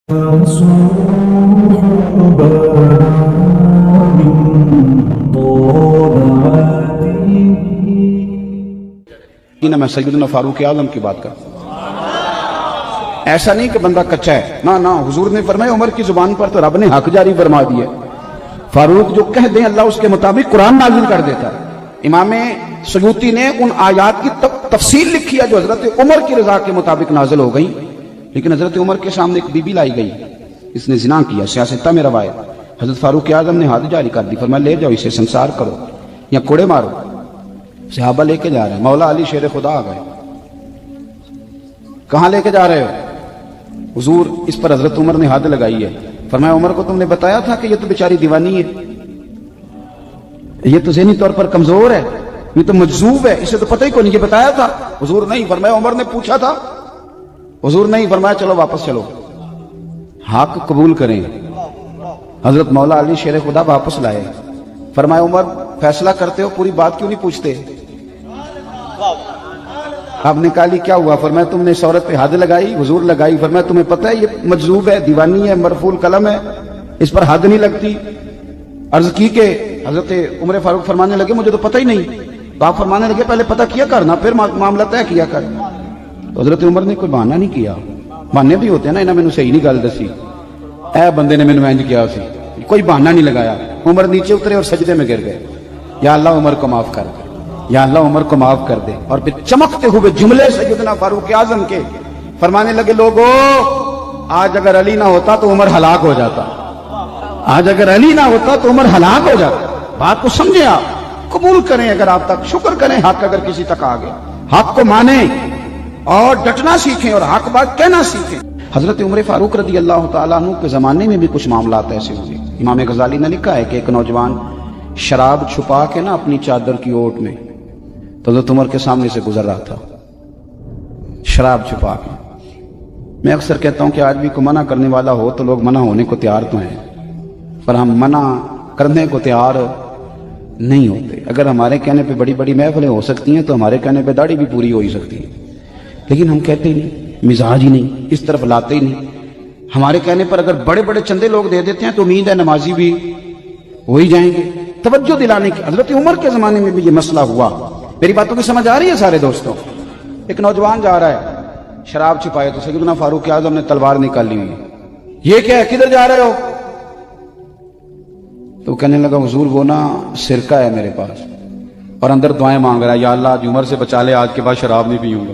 میں سیدنا فاروق اعظم کی بات کرتا ہوں۔ ایسا نہیں کہ بندہ کچا ہے، نہ حضور نے فرمایا عمر کی زبان پر تو رب نے حق جاری فرما دیا۔ فاروق جو کہہ دیں اللہ اس کے مطابق قرآن نازل کر دیتا ہے۔ امام سیوطی نے ان آیات کی تفصیل لکھی ہے جو حضرت عمر کی رضا کے مطابق نازل ہو گئی، لیکن حضرت عمر کے سامنے ایک بی بی لائی گئی، اس نے زنا کیا، سیاستہ میں روایت، حضرت فاروق اعظم نے حد جاری کر دی، فرمایا لے جاؤ اسے سنسار کرو یا کوڑے مارو۔ صحابہ لے کے جا رہے ہیں، مولا علی شیر خدا آ گئے، کہاں لے کے جا رہے ہو؟ حضور اس پر حضرت عمر نے حد لگائی ہے، فرمایا عمر کو تم نے بتایا تھا کہ یہ تو بیچاری دیوانی ہے، یہ تو ذہنی طور پر کمزور ہے، یہ تو مجذوب ہے، اسے تو پتہ ہی کوئی نہیں، یہ بتایا تھا؟ حضور نہیں، فرمایا عمر نے پوچھا تھا؟ حضور نہیں، فرمایا چلو واپس چلو، حق قبول کریں۔ حضرت مولا علی شیر خدا واپس لائے، فرمایا عمر فیصلہ کرتے ہو پوری بات کیوں نہیں پوچھتے؟ آپ نے کہا لی کیا ہوا؟ فرمایا تم نے اس عورت پہ حد لگائی، حضور لگائی، فرمایا تمہیں پتہ ہے یہ مجذوب ہے، دیوانی ہے، مرفوع القلم ہے، اس پر حد نہیں لگتی؟ عرض کی کہ حضرت عمر فاروق فرمانے لگے مجھے تو پتہ ہی نہیں، تو آپ فرمانے لگے پہلے پتہ کیا کرنا پھر معاملہ طے کیا کر۔ تو حضرت عمر نے کوئی بہانہ نہیں کیا، بہانے بھی ہوتے ہیں نا، انہاں میں صحیح نہیں گل دسی، اے بندے نے میں انج کیا سی، کوئی بہانہ نہیں لگایا۔ عمر نیچے اترے اور سجدے میں گر گئے، یا اللہ عمر کو معاف کر دے، یا اللہ عمر کو معاف کر دے۔ اور پھر چمکتے ہوئے جملے سیدنا فاروق اعظم کے فرمانے لگے لوگو آج اگر علی نہ ہوتا تو عمر ہلاک ہو جاتا، آج اگر علی نہ ہوتا تو عمر ہلاک ہو جاتا۔ بات کو سمجھیں، آپ قبول کریں، اگر آپ تک شکر کریں، حق اگر کسی تک آ گیا حق کو مانیں اور ڈٹنا سیکھیں اور حق بات کہنا سیکھیں۔ حضرت عمر فاروق رضی اللہ تعالیٰ عنہ کے زمانے میں بھی کچھ معاملات ایسے ہوئے۔ امام غزالی نے لکھا ہے کہ ایک نوجوان شراب چھپا کے نا اپنی چادر کی اوٹ میں تو حضرت عمر کے سامنے سے گزر رہا تھا، شراب چھپا کے۔ میں اکثر کہتا ہوں کہ آج بھی کوئی منع کرنے والا ہو تو لوگ منع ہونے کو تیار تو ہیں، پر ہم منع کرنے کو تیار نہیں ہوتے۔ اگر ہمارے کہنے پہ بڑی بڑی محفلیں ہو سکتی ہیں تو ہمارے کہنے پہ داڑھی بھی پوری ہو ہی سکتی ہے، لیکن ہم کہتے ہی نہیں، مزاج ہی نہیں، اس طرف لاتے ہی نہیں۔ ہمارے کہنے پر اگر بڑے بڑے چندے لوگ دے دیتے ہیں تو امید ہے نمازی بھی ہو ہی جائیں گے۔ توجہ دلانے کی حضرت عمر کے زمانے میں بھی یہ مسئلہ ہوا۔ میری باتوں کی سمجھ آ رہی ہے سارے دوستوں؟ ایک نوجوان جا رہا ہے، شراب چھپائے تو سیدنا فاروق اعظم نے تلوار نکال لی ہوئی، یہ کیا ہے، کدھر جا رہے ہو؟ تو کہنے لگا حضور وہ نا سرکہ ہے میرے پاس، اور اندر دعائیں مانگ رہا ہے، یا اللہ آج عمر سے بچا لے، آج کے بعد شراب نہیں پیوں گا۔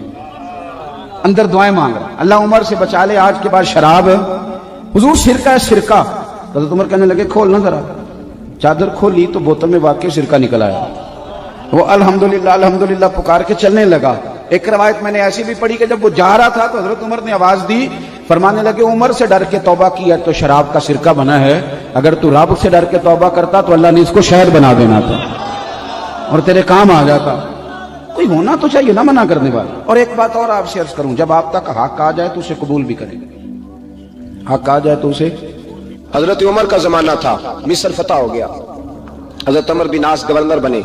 اندر دعائیں مانگ رہا ہے، اللہ عمر سے بچا لے، آج کے بعد شراب۔ حضور سرکہ ہے، سرکہ۔ حضرت عمر کہنے لگے کھولنا ذرا، چادر کھولی تو بوتل میں واقعی سرکہ نکل آیا۔ وہ الحمدللہ الحمدللہ پکار کے چلنے لگا۔ ایک روایت میں نے ایسی بھی پڑھی کہ جب وہ جا رہا تھا تو حضرت عمر نے آواز دی، فرمانے لگے عمر سے ڈر کے توبہ کیا تو شراب کا سرکہ بنا ہے، اگر تو رب سے ڈر کے توبہ کرتا تو اللہ نے اس کو شہد بنا دینا تھا اور تیرے کام آ جاتا۔ کوئی ہونا تو چاہیے نا منع کرنے والا۔ اور ایک بات اور آپ سے عرض کروں، جب آپ تک حق آ جائے تو اسے قبول بھی کریں، حق آ جائے تو اسے۔ حضرت عمر کا زمانہ تھا، مصر فتح ہو گیا، حضرت عمر بن عاص گورنر بنے۔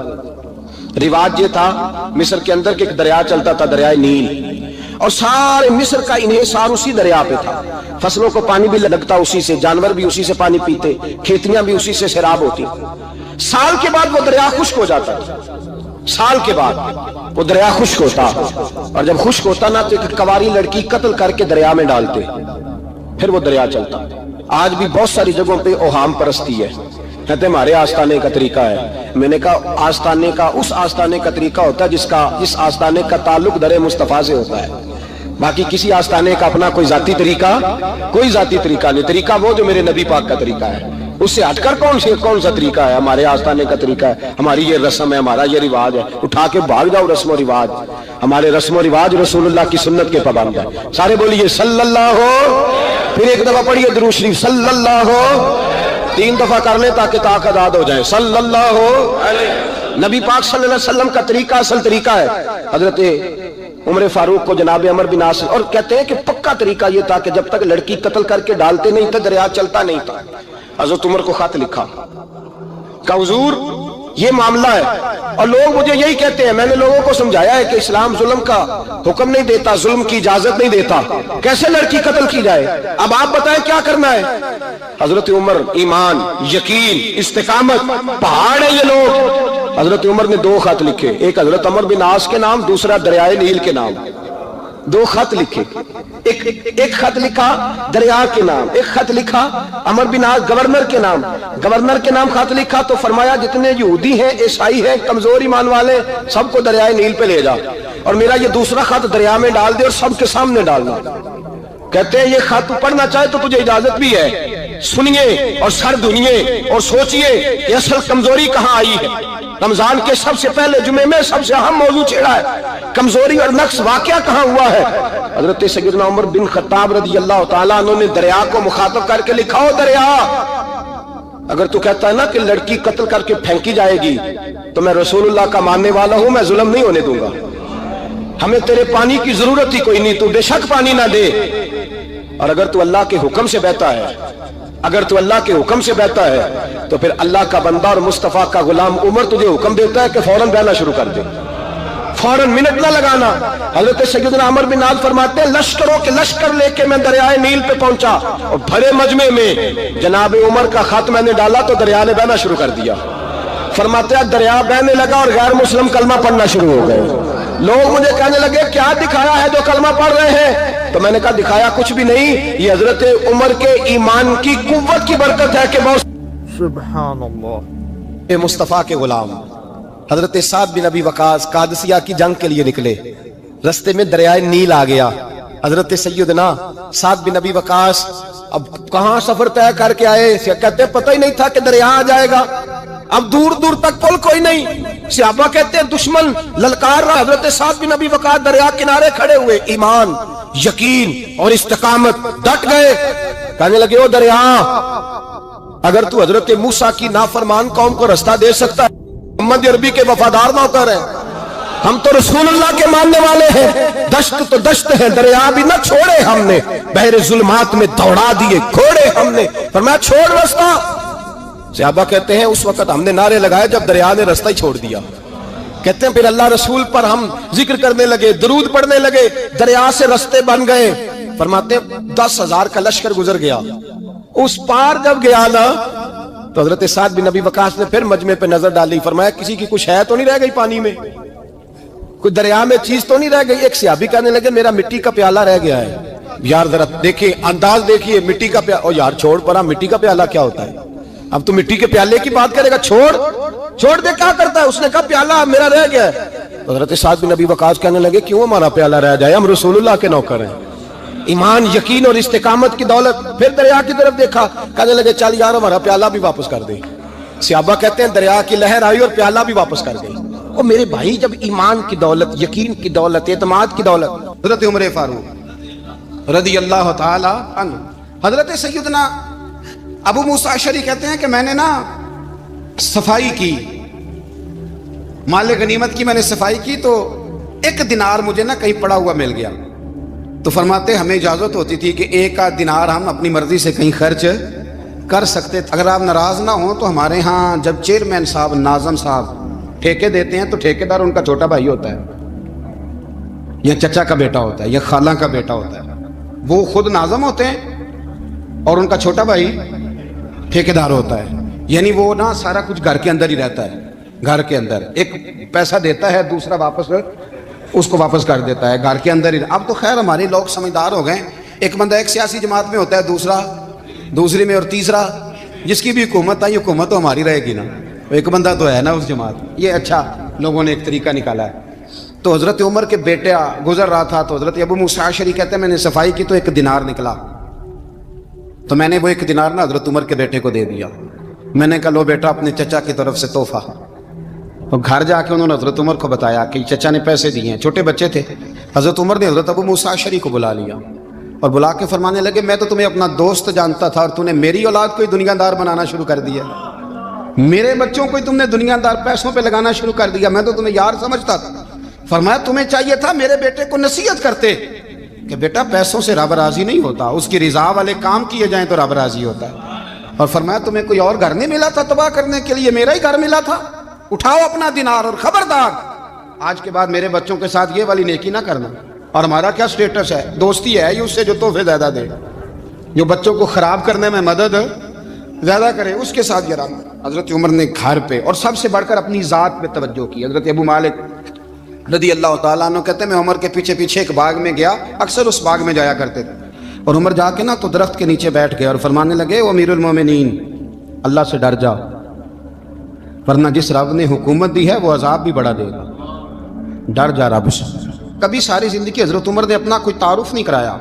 رواج یہ تھا مصر کے اندر کہ ایک دریا چلتا تھا، دریائے نیل، اور سارے مصر کا انحصار اسی دریا پہ تھا۔ فصلوں کو پانی بھی لگتا اسی سے، جانور بھی اسی سے پانی پیتے، کھیتیاں بھی اسی سے سیراب ہوتی۔ سال کے بعد وہ دریا خشک ہو جاتا، سال کے بعد وہ دریا خشک ہوتا، اور جب خشک ہوتا نا تو ایک کواری لڑکی قتل کر کے دریا میں ڈالتے، پھر وہ دریا چلتا۔ آج بھی بہت ساری جگہوں پہ اوہام پرستی ہے، کہتے ہمارے آستانے کا طریقہ ہے۔ میں نے کہا آستانے کا اس آستانے کا طریقہ ہوتا ہے جس آستانے کا تعلق در مصطفیٰ سے ہوتا ہے، باقی کسی آستانے کا اپنا کوئی ذاتی طریقہ نہیں۔ طریقہ وہ جو میرے نبی پاک کا طریقہ ہے، اس سے ہٹ کر کون سا طریقہ ہے؟ ہمارے آستانے کا طریقہ ہے، ہماری یہ رسم ہے، ہمارا یہ رواج ہے۔ اٹھا کے بھاگ جاؤ رسم و رواج، ہمارے رسم و رواج رسول اللہ کی سنت کے پابند ہے۔ سارے بولیے صلی اللہ ہو، پھر ایک دفعہ پڑھیے درود شریف صلی اللہ ہو، 3 دفعہ کر لیں تاکہ طاقت ہو جائے صلی اللہ علیہ۔ نبی پاک صلی اللہ علیہ وسلم کا طریقہ اصل طریقہ ہے۔ حضرت عمر فاروق کو جناب عمر بن عاص، اور کہتے ہیں کہ پکا طریقہ یہ تھا کہ جب تک لڑکی قتل کر کے ڈالتے نہیں تھے دریا چلتا نہیں تھا۔ حضرت عمر کو خط لکھا کہ حضور یہ معاملہ ہے. اور لوگ مجھے یہی کہتے ہیں, میں نے لوگوں کو سمجھایا ہے کہ اسلام ظلم کا حکم نہیں دیتا, ظلم کی اجازت نہیں دیتا, کیسے لڑکی قتل کی جائے. اب آپ بتائیں کیا کرنا ہے. حضرت عمر, ایمان, یقین, استقامت, پہاڑ ہے یہ لوگ. حضرت عمر نے 2 خط لکھے, ایک حضرت عمر بن عاص کے نام, دوسرا دریائے نیل کے نام. 2 خط لکھے, ایک خط لکھا دریا کے نام, ایک خط لکھا عمر بن عاص گورنر کے نام. گورنر کے نام خط لکھا تو فرمایا جتنے یہودی ہیں, عیسائی ہیں, کمزور ایمان والے, سب کو دریائے نیل پہ لے جا, اور میرا یہ دوسرا خط دریا میں ڈال دے اور سب کے سامنے ڈالنا. کہتے ہیں یہ خط پڑھنا چاہے تو تجھے اجازت بھی ہے, سنیے اور سر دھنیے اور سوچئے کہ اصل کمزوری کہاں آئی ہے. رمضان کے سب سے پہلے جمعے میں سب سے اہم موضوع چھیڑا ہے, کمزوری اور نقص واقعہ کہاں ہوا ہے. حضرت سیدنا عمر بن خطاب رضی اللہ تعالیٰ عنہ نے دریا کو مخاطب کر کے لکھا, ہو دریا, اگر تو کہتا ہے نا کہ لڑکی قتل کر کے پھینکی جائے گی تو میں رسول اللہ کا ماننے والا ہوں, میں ظلم نہیں ہونے دوں گا. ہمیں تیرے پانی کی ضرورت ہی کوئی نہیں, تو بے شک پانی نہ دے. اور اگر تو اللہ کے حکم سے بہتا ہے, اگر تو اللہ کے حکم سے بہتا ہے تو پھر اللہ کا بندہ اور مصطفیٰ کا غلام عمر تجھے حکم دیتا ہے کہ فوراً بہنا شروع کر دے, فوراً منٹ نہ لگانا. حضرت سیدنا عمر بن عاص فرماتے ہیں لشکروں کے لشکر لے کے میں دریائے نیل پہ پہنچا, اور بھرے مجمع میں جناب عمر کا خط میں نے ڈالا تو دریا نے بہنا شروع کر دیا. فرماتے ہیں دریا بہنے لگا اور غیر مسلم کلمہ پڑھنا شروع ہو گئے. لوگ مجھے کہنے لگے کیا دکھایا ہے جو کلمہ پڑھ رہے ہیں, تو میں نے کہا دکھایا کچھ بھی نہیں, یہ حضرت عمر کے ایمان کی قوت کی برکت ہے کہ بہت سبحان اللہ. مصطفیٰ کے غلام حضرت سعد بن ابی وقاص قادسیہ کی جنگ کے لیے نکلے, رستے میں دریائے نیل آ گیا. حضرت سیدنا سعد بن ابی وقاص اب کہاں سفر طے کر کے آئے, کہتے پتہ ہی نہیں تھا کہ دریا آ جائے گا, اب دور دور تک پل کوئی نہیں. صحابہ کہتے ہیں دشمن للکار رہا, حضرت سعد بن ابی وقاص دریا کنارے کھڑے ہوئے, ایمان, یقین اور استقامت, ڈٹ گئے. کہنے لگے او دریا, اگر تو حضرت موسیٰ کی نافرمان قوم کو رستہ دے سکتا ہے, محمد عربی کے وفادار نوکر ہیں, ہم تو رسول اللہ کے ماننے والے ہیں. دشت تو دشت ہے, دریا بھی نہ چھوڑے ہم نے, بحر ظلمات میں دوڑا دیے گھوڑے ہم نے. فرمایا چھوڑ رستہ. صحابہ کہتے ہیں اس وقت ہم نے نعرے لگائے جب دریا نے رستہ ہی چھوڑ دیا. کہتے ہیں پھر اللہ رسول پر ہم ذکر کرنے لگے, درود پڑھنے لگے, دریا سے رستے بن گئے. فرماتے ہیں 10,000 کا لشکر گزر گیا. اس پار جب گیا نا تو حضرت سعد بن ابی وقاص نے پھر مجمع پہ نظر ڈالی. فرمایا کسی کی کچھ ہے تو نہیں رہ گئی پانی میں, کوئی دریا میں چیز تو نہیں رہ گئی. ایک صحابی کہنے لگے میرا مٹی کا پیالہ رہ گیا ہے. یار ذرا دیکھیں انداز دیکھیے, مٹی کا پیالہ, او یار چھوڑ پرا, مٹی کا پیالہ کیا ہوتا ہے, اب تو مٹی کے پیالے کی بات کرے گا, چھوڑ دے, کیا کرتا ہے. اس نے کہا پیالہ میرا رہ گیا ہے. حضرت سعد بن ابی وقاص کہنے لگے کیوں ہمارا پیالہ رہ جائے, ہم رسول اللہ کے نوکر ہیں. ایمان, یقین اور استقامت کی دولت. پھر دریا کی طرف دیکھا, کہنے لگے چل یار ہمارا پیالہ بھی واپس کر دے. صحابہ کہتے ہیں دریا کی لہر آئی اور پیالہ بھی واپس کر گئی. اور میرے بھائی جب ایمان کی دولت, یقین کی دولت, اعتماد کی دولت. حضرت عمر فاروق رضی اللہ تعالی عنہ, حضرت سیدنا ابو موسیٰ اشعری کہتے ہیں کہ میں نے نا صفائی کی, مال غنیمت کی میں نے صفائی کی, تو 1 دینار مجھے نا کہیں پڑا ہوا مل گیا. تو فرماتے ہمیں اجازت ہوتی تھی کہ 1 دینار ہم اپنی مرضی سے کہیں خرچ کر سکتے. اگر آپ ناراض نہ ہوں تو ہمارے ہاں جب چیئرمین صاحب, ناظم صاحب ٹھیکے دیتے ہیں تو ٹھیکیدار ان کا چھوٹا بھائی ہوتا ہے, یا چچا کا بیٹا ہوتا ہے, یا خالہ کا بیٹا ہوتا ہے. وہ خود ناظم ہوتے ہیں اور ان کا چھوٹا بھائی ٹھیکیدار ہوتا ہے. یعنی وہ نا سارا کچھ گھر کے اندر ہی رہتا ہے, گھر کے اندر ایک پیسہ دیتا ہے, دوسرا واپس اس کو واپس کر دیتا ہے, گھر کے اندر ہی. اب تو خیر ہمارے لوگ سمجھدار ہو گئے, ایک بندہ ایک سیاسی جماعت میں ہوتا ہے, دوسرا دوسری میں, اور تیسرا جس کی بھی حکومت ہے, یہ حکومت تو ہماری رہے گی نا, ایک بندہ تو ہے نا اس جماعت. یہ اچھا لوگوں نے ایک طریقہ نکالا ہے. تو حضرت عمر کے بیٹے گزر رہا تھا, تو حضرت ابو موسیٰ اشعری کہتے ہیں میں نے صفائی کی تو 1 دینار نکلا, تو میں نے وہ 1 دینار نا حضرت عمر کے بیٹے کو دے دیا. میں نے کہا لو بیٹا اپنے چچا کی طرف سے تحفہ. اور گھر جا کے انہوں نے حضرت عمر کو بتایا کہ چچا نے پیسے دیے ہیں, چھوٹے بچے تھے. حضرت عمر نے حضرت ابو موسیٰ اشعری کو بلا لیا اور بلا کے فرمانے لگے میں تو تمہیں اپنا دوست جانتا تھا اور تم نے میری اولاد کو ہی دنیا دار بنانا شروع کر دیا, میرے بچوں کو ہی تم نے دنیا دار پیسوں پہ لگانا شروع کر دیا, میں تو تمہیں یار سمجھتا تھا. فرمایا تمہیں چاہیے تھا میرے بیٹے کو نصیحت کرتے کہ بیٹا پیسوں سے رب راضی نہیں ہوتا, اس کی رضا والے کام کیے جائیں تو رب راضی ہوتا ہے. اور فرمایا تمہیں کوئی اور گھر نہیں ملا تھا تباہ کرنے کے لیے, میرا ہی گھر ملا تھا. اٹھاؤ اپنا دینار اور خبردار آج کے بعد میرے بچوں کے ساتھ یہ والی نیکی نہ کرنا. اور ہمارا کیا سٹیٹس ہے؟ دوستی ہے یہ اس سے جو تحفے زیادہ دے, جو بچوں کو خراب کرنے میں مدد زیادہ کرے, اس کے ساتھ یہ رہا. حضرت عمر نے گھر پہ اور سب سے بڑھ کر اپنی ذات پہ توجہ کی. حضرت ابو مالک رضی اللہ تعالیٰ عنہ کہتے ہیں میں عمر کے پیچھے پیچھے ایک باغ میں گیا, اکثر اس باغ میں جایا کرتے تھے, اور عمر جا کے نا تو درخت کے نیچے بیٹھ گئے اور فرمانے لگے وہ امیر المومنین اللہ سے ڈر جا, ورنہ جس رب نے حکومت دی ہے وہ عذاب بھی بڑا دے گا, ڈر جا رب سے. کبھی ساری زندگی حضرت عمر نے اپنا کوئی تعارف نہیں کرایا,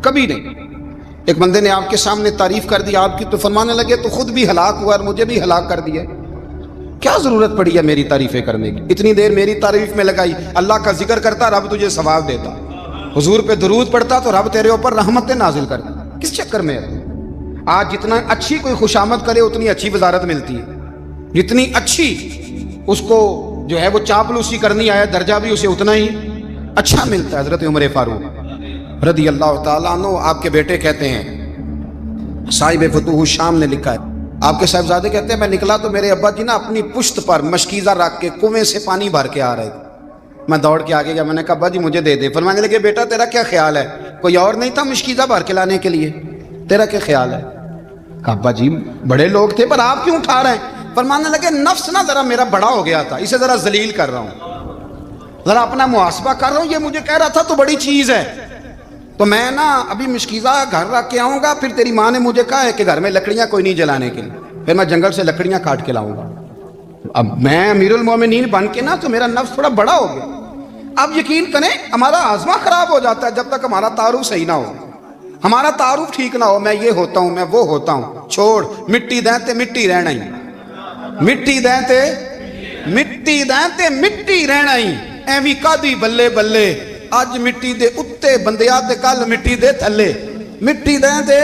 کبھی نہیں. ایک بندے نے آپ کے سامنے تعریف کر دی آپ کی تو فرمانے لگے تو خود بھی ہلاک ہوا اور مجھے بھی ہلاک کر دیا, کیا ضرورت پڑی ہے میری تعریفیں کرنے کی؟ اتنی دیر میری تعریف میں لگائی, اللہ کا ذکر کرتا رب تجھے ثواب دیتا, حضور پہ درود پڑھتا تو رب تیرے اوپر رحمتیں نازل کرتا. کس چکر میں ہے؟ آج جتنا اچھی کوئی خوشامد کرے اتنی اچھی وزارت ملتی ہے, جتنی اچھی اس کو جو ہے وہ چاپلوسی کرنی آیا درجہ بھی اسے اتنا ہی اچھا ملتا ہے. حضرت عمر فاروق رضی اللہ تعالیٰ عنہ آپ کے بیٹے کہتے ہیں, صاحب فتوح الشام نے لکھا ہے, آپ کے صاحبزادے کہتے ہیں میں نکلا تو میرے ابا جی نا اپنی پشت پر مشکیزہ رکھ کے کنویں سے پانی بھر کے آ رہے تھے. میں دوڑ کے آگے گیا, میں نے کہا ابا جی مجھے دے دے. فرمانے لگے بیٹا تیرا کیا خیال ہے, کوئی اور نہیں تھا مشکیزہ بھر کے لانے کے لیے, تیرا کیا خیال ہے؟ کہا ابا جی بڑے لوگ تھے پر آپ کیوں اٹھا رہے ہیں؟ فرمانے لگے نفس نا ذرا میرا بڑا ہو گیا تھا, اسے ذرا ذلیل کر رہا ہوں, ذرا اپنا محاسبہ کر رہا ہوں. یہ مجھے کہہ رہا تھا تو بڑی چیز ہے, تو میں نا ابھی مشکیزہ گھر رکھ کے آؤں گا, پھر تیری ماں نے مجھے کہا ہے کہ گھر میں لکڑیاں کوئی نہیں جلانے کے لیے, پھر میں جنگل سے لکڑیاں کاٹ کے لاؤں گا. اب میں امیر المومنین بن کے نا تو میرا نفس تھوڑا بڑا ہو گیا. اب یقین کریں ہمارا ہاضمہ خراب ہو جاتا ہے جب تک ہمارا تعارف صحیح نہ ہو, ہمارا تعارف ٹھیک نہ ہو. میں یہ ہوتا ہوں, میں وہ ہوتا ہوں, چھوڑ مٹی دیں تے مٹی رہنا ہی, مٹی دیں تے مٹی دیں تے مٹی رہنا ہی. ایویں کادی بلے بلے اج مٹی دے اتے بندیا تے کل مٹی دے تھلے, مٹی دیں تے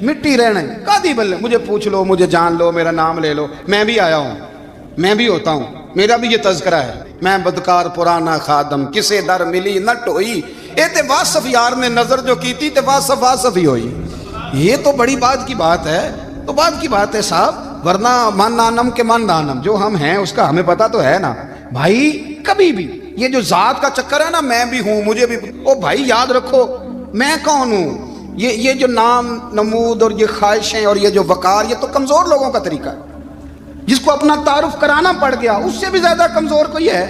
مٹی رہنا ہی. کادی بلے مجھے پوچھ لو, مجھے جان لو, میرا نام لے لو, میں بھی آیا ہوں, میں بھی ہوتا ہوں, میرا بھی یہ تذکرہ ہے. میں بدکار پرانا خادم کسے در ملی نہ ٹوئی, اے تے واصف یار نے نظر جو کی تھی تے واصف واصف ہی ہوئی. یہ تو بڑی بات کی بات ہے, تو بات کی بات ہے صاحب, ورنہ من نانم کے من نانم جو ہم ہیں اس کا ہمیں پتا تو ہے نا بھائی. کبھی بھی یہ جو ذات کا چکر ہے نا, میں بھی ہوں مجھے بھی, او بھائی یاد رکھو میں کون ہوں. یہ جو نام نمود اور یہ خواہشیں اور یہ جو وقار, یہ تو کمزور لوگوں کا طریقہ ہے. جس کو اپنا تعارف کرانا پڑ گیا اس سے بھی زیادہ کمزور کوئی ہے.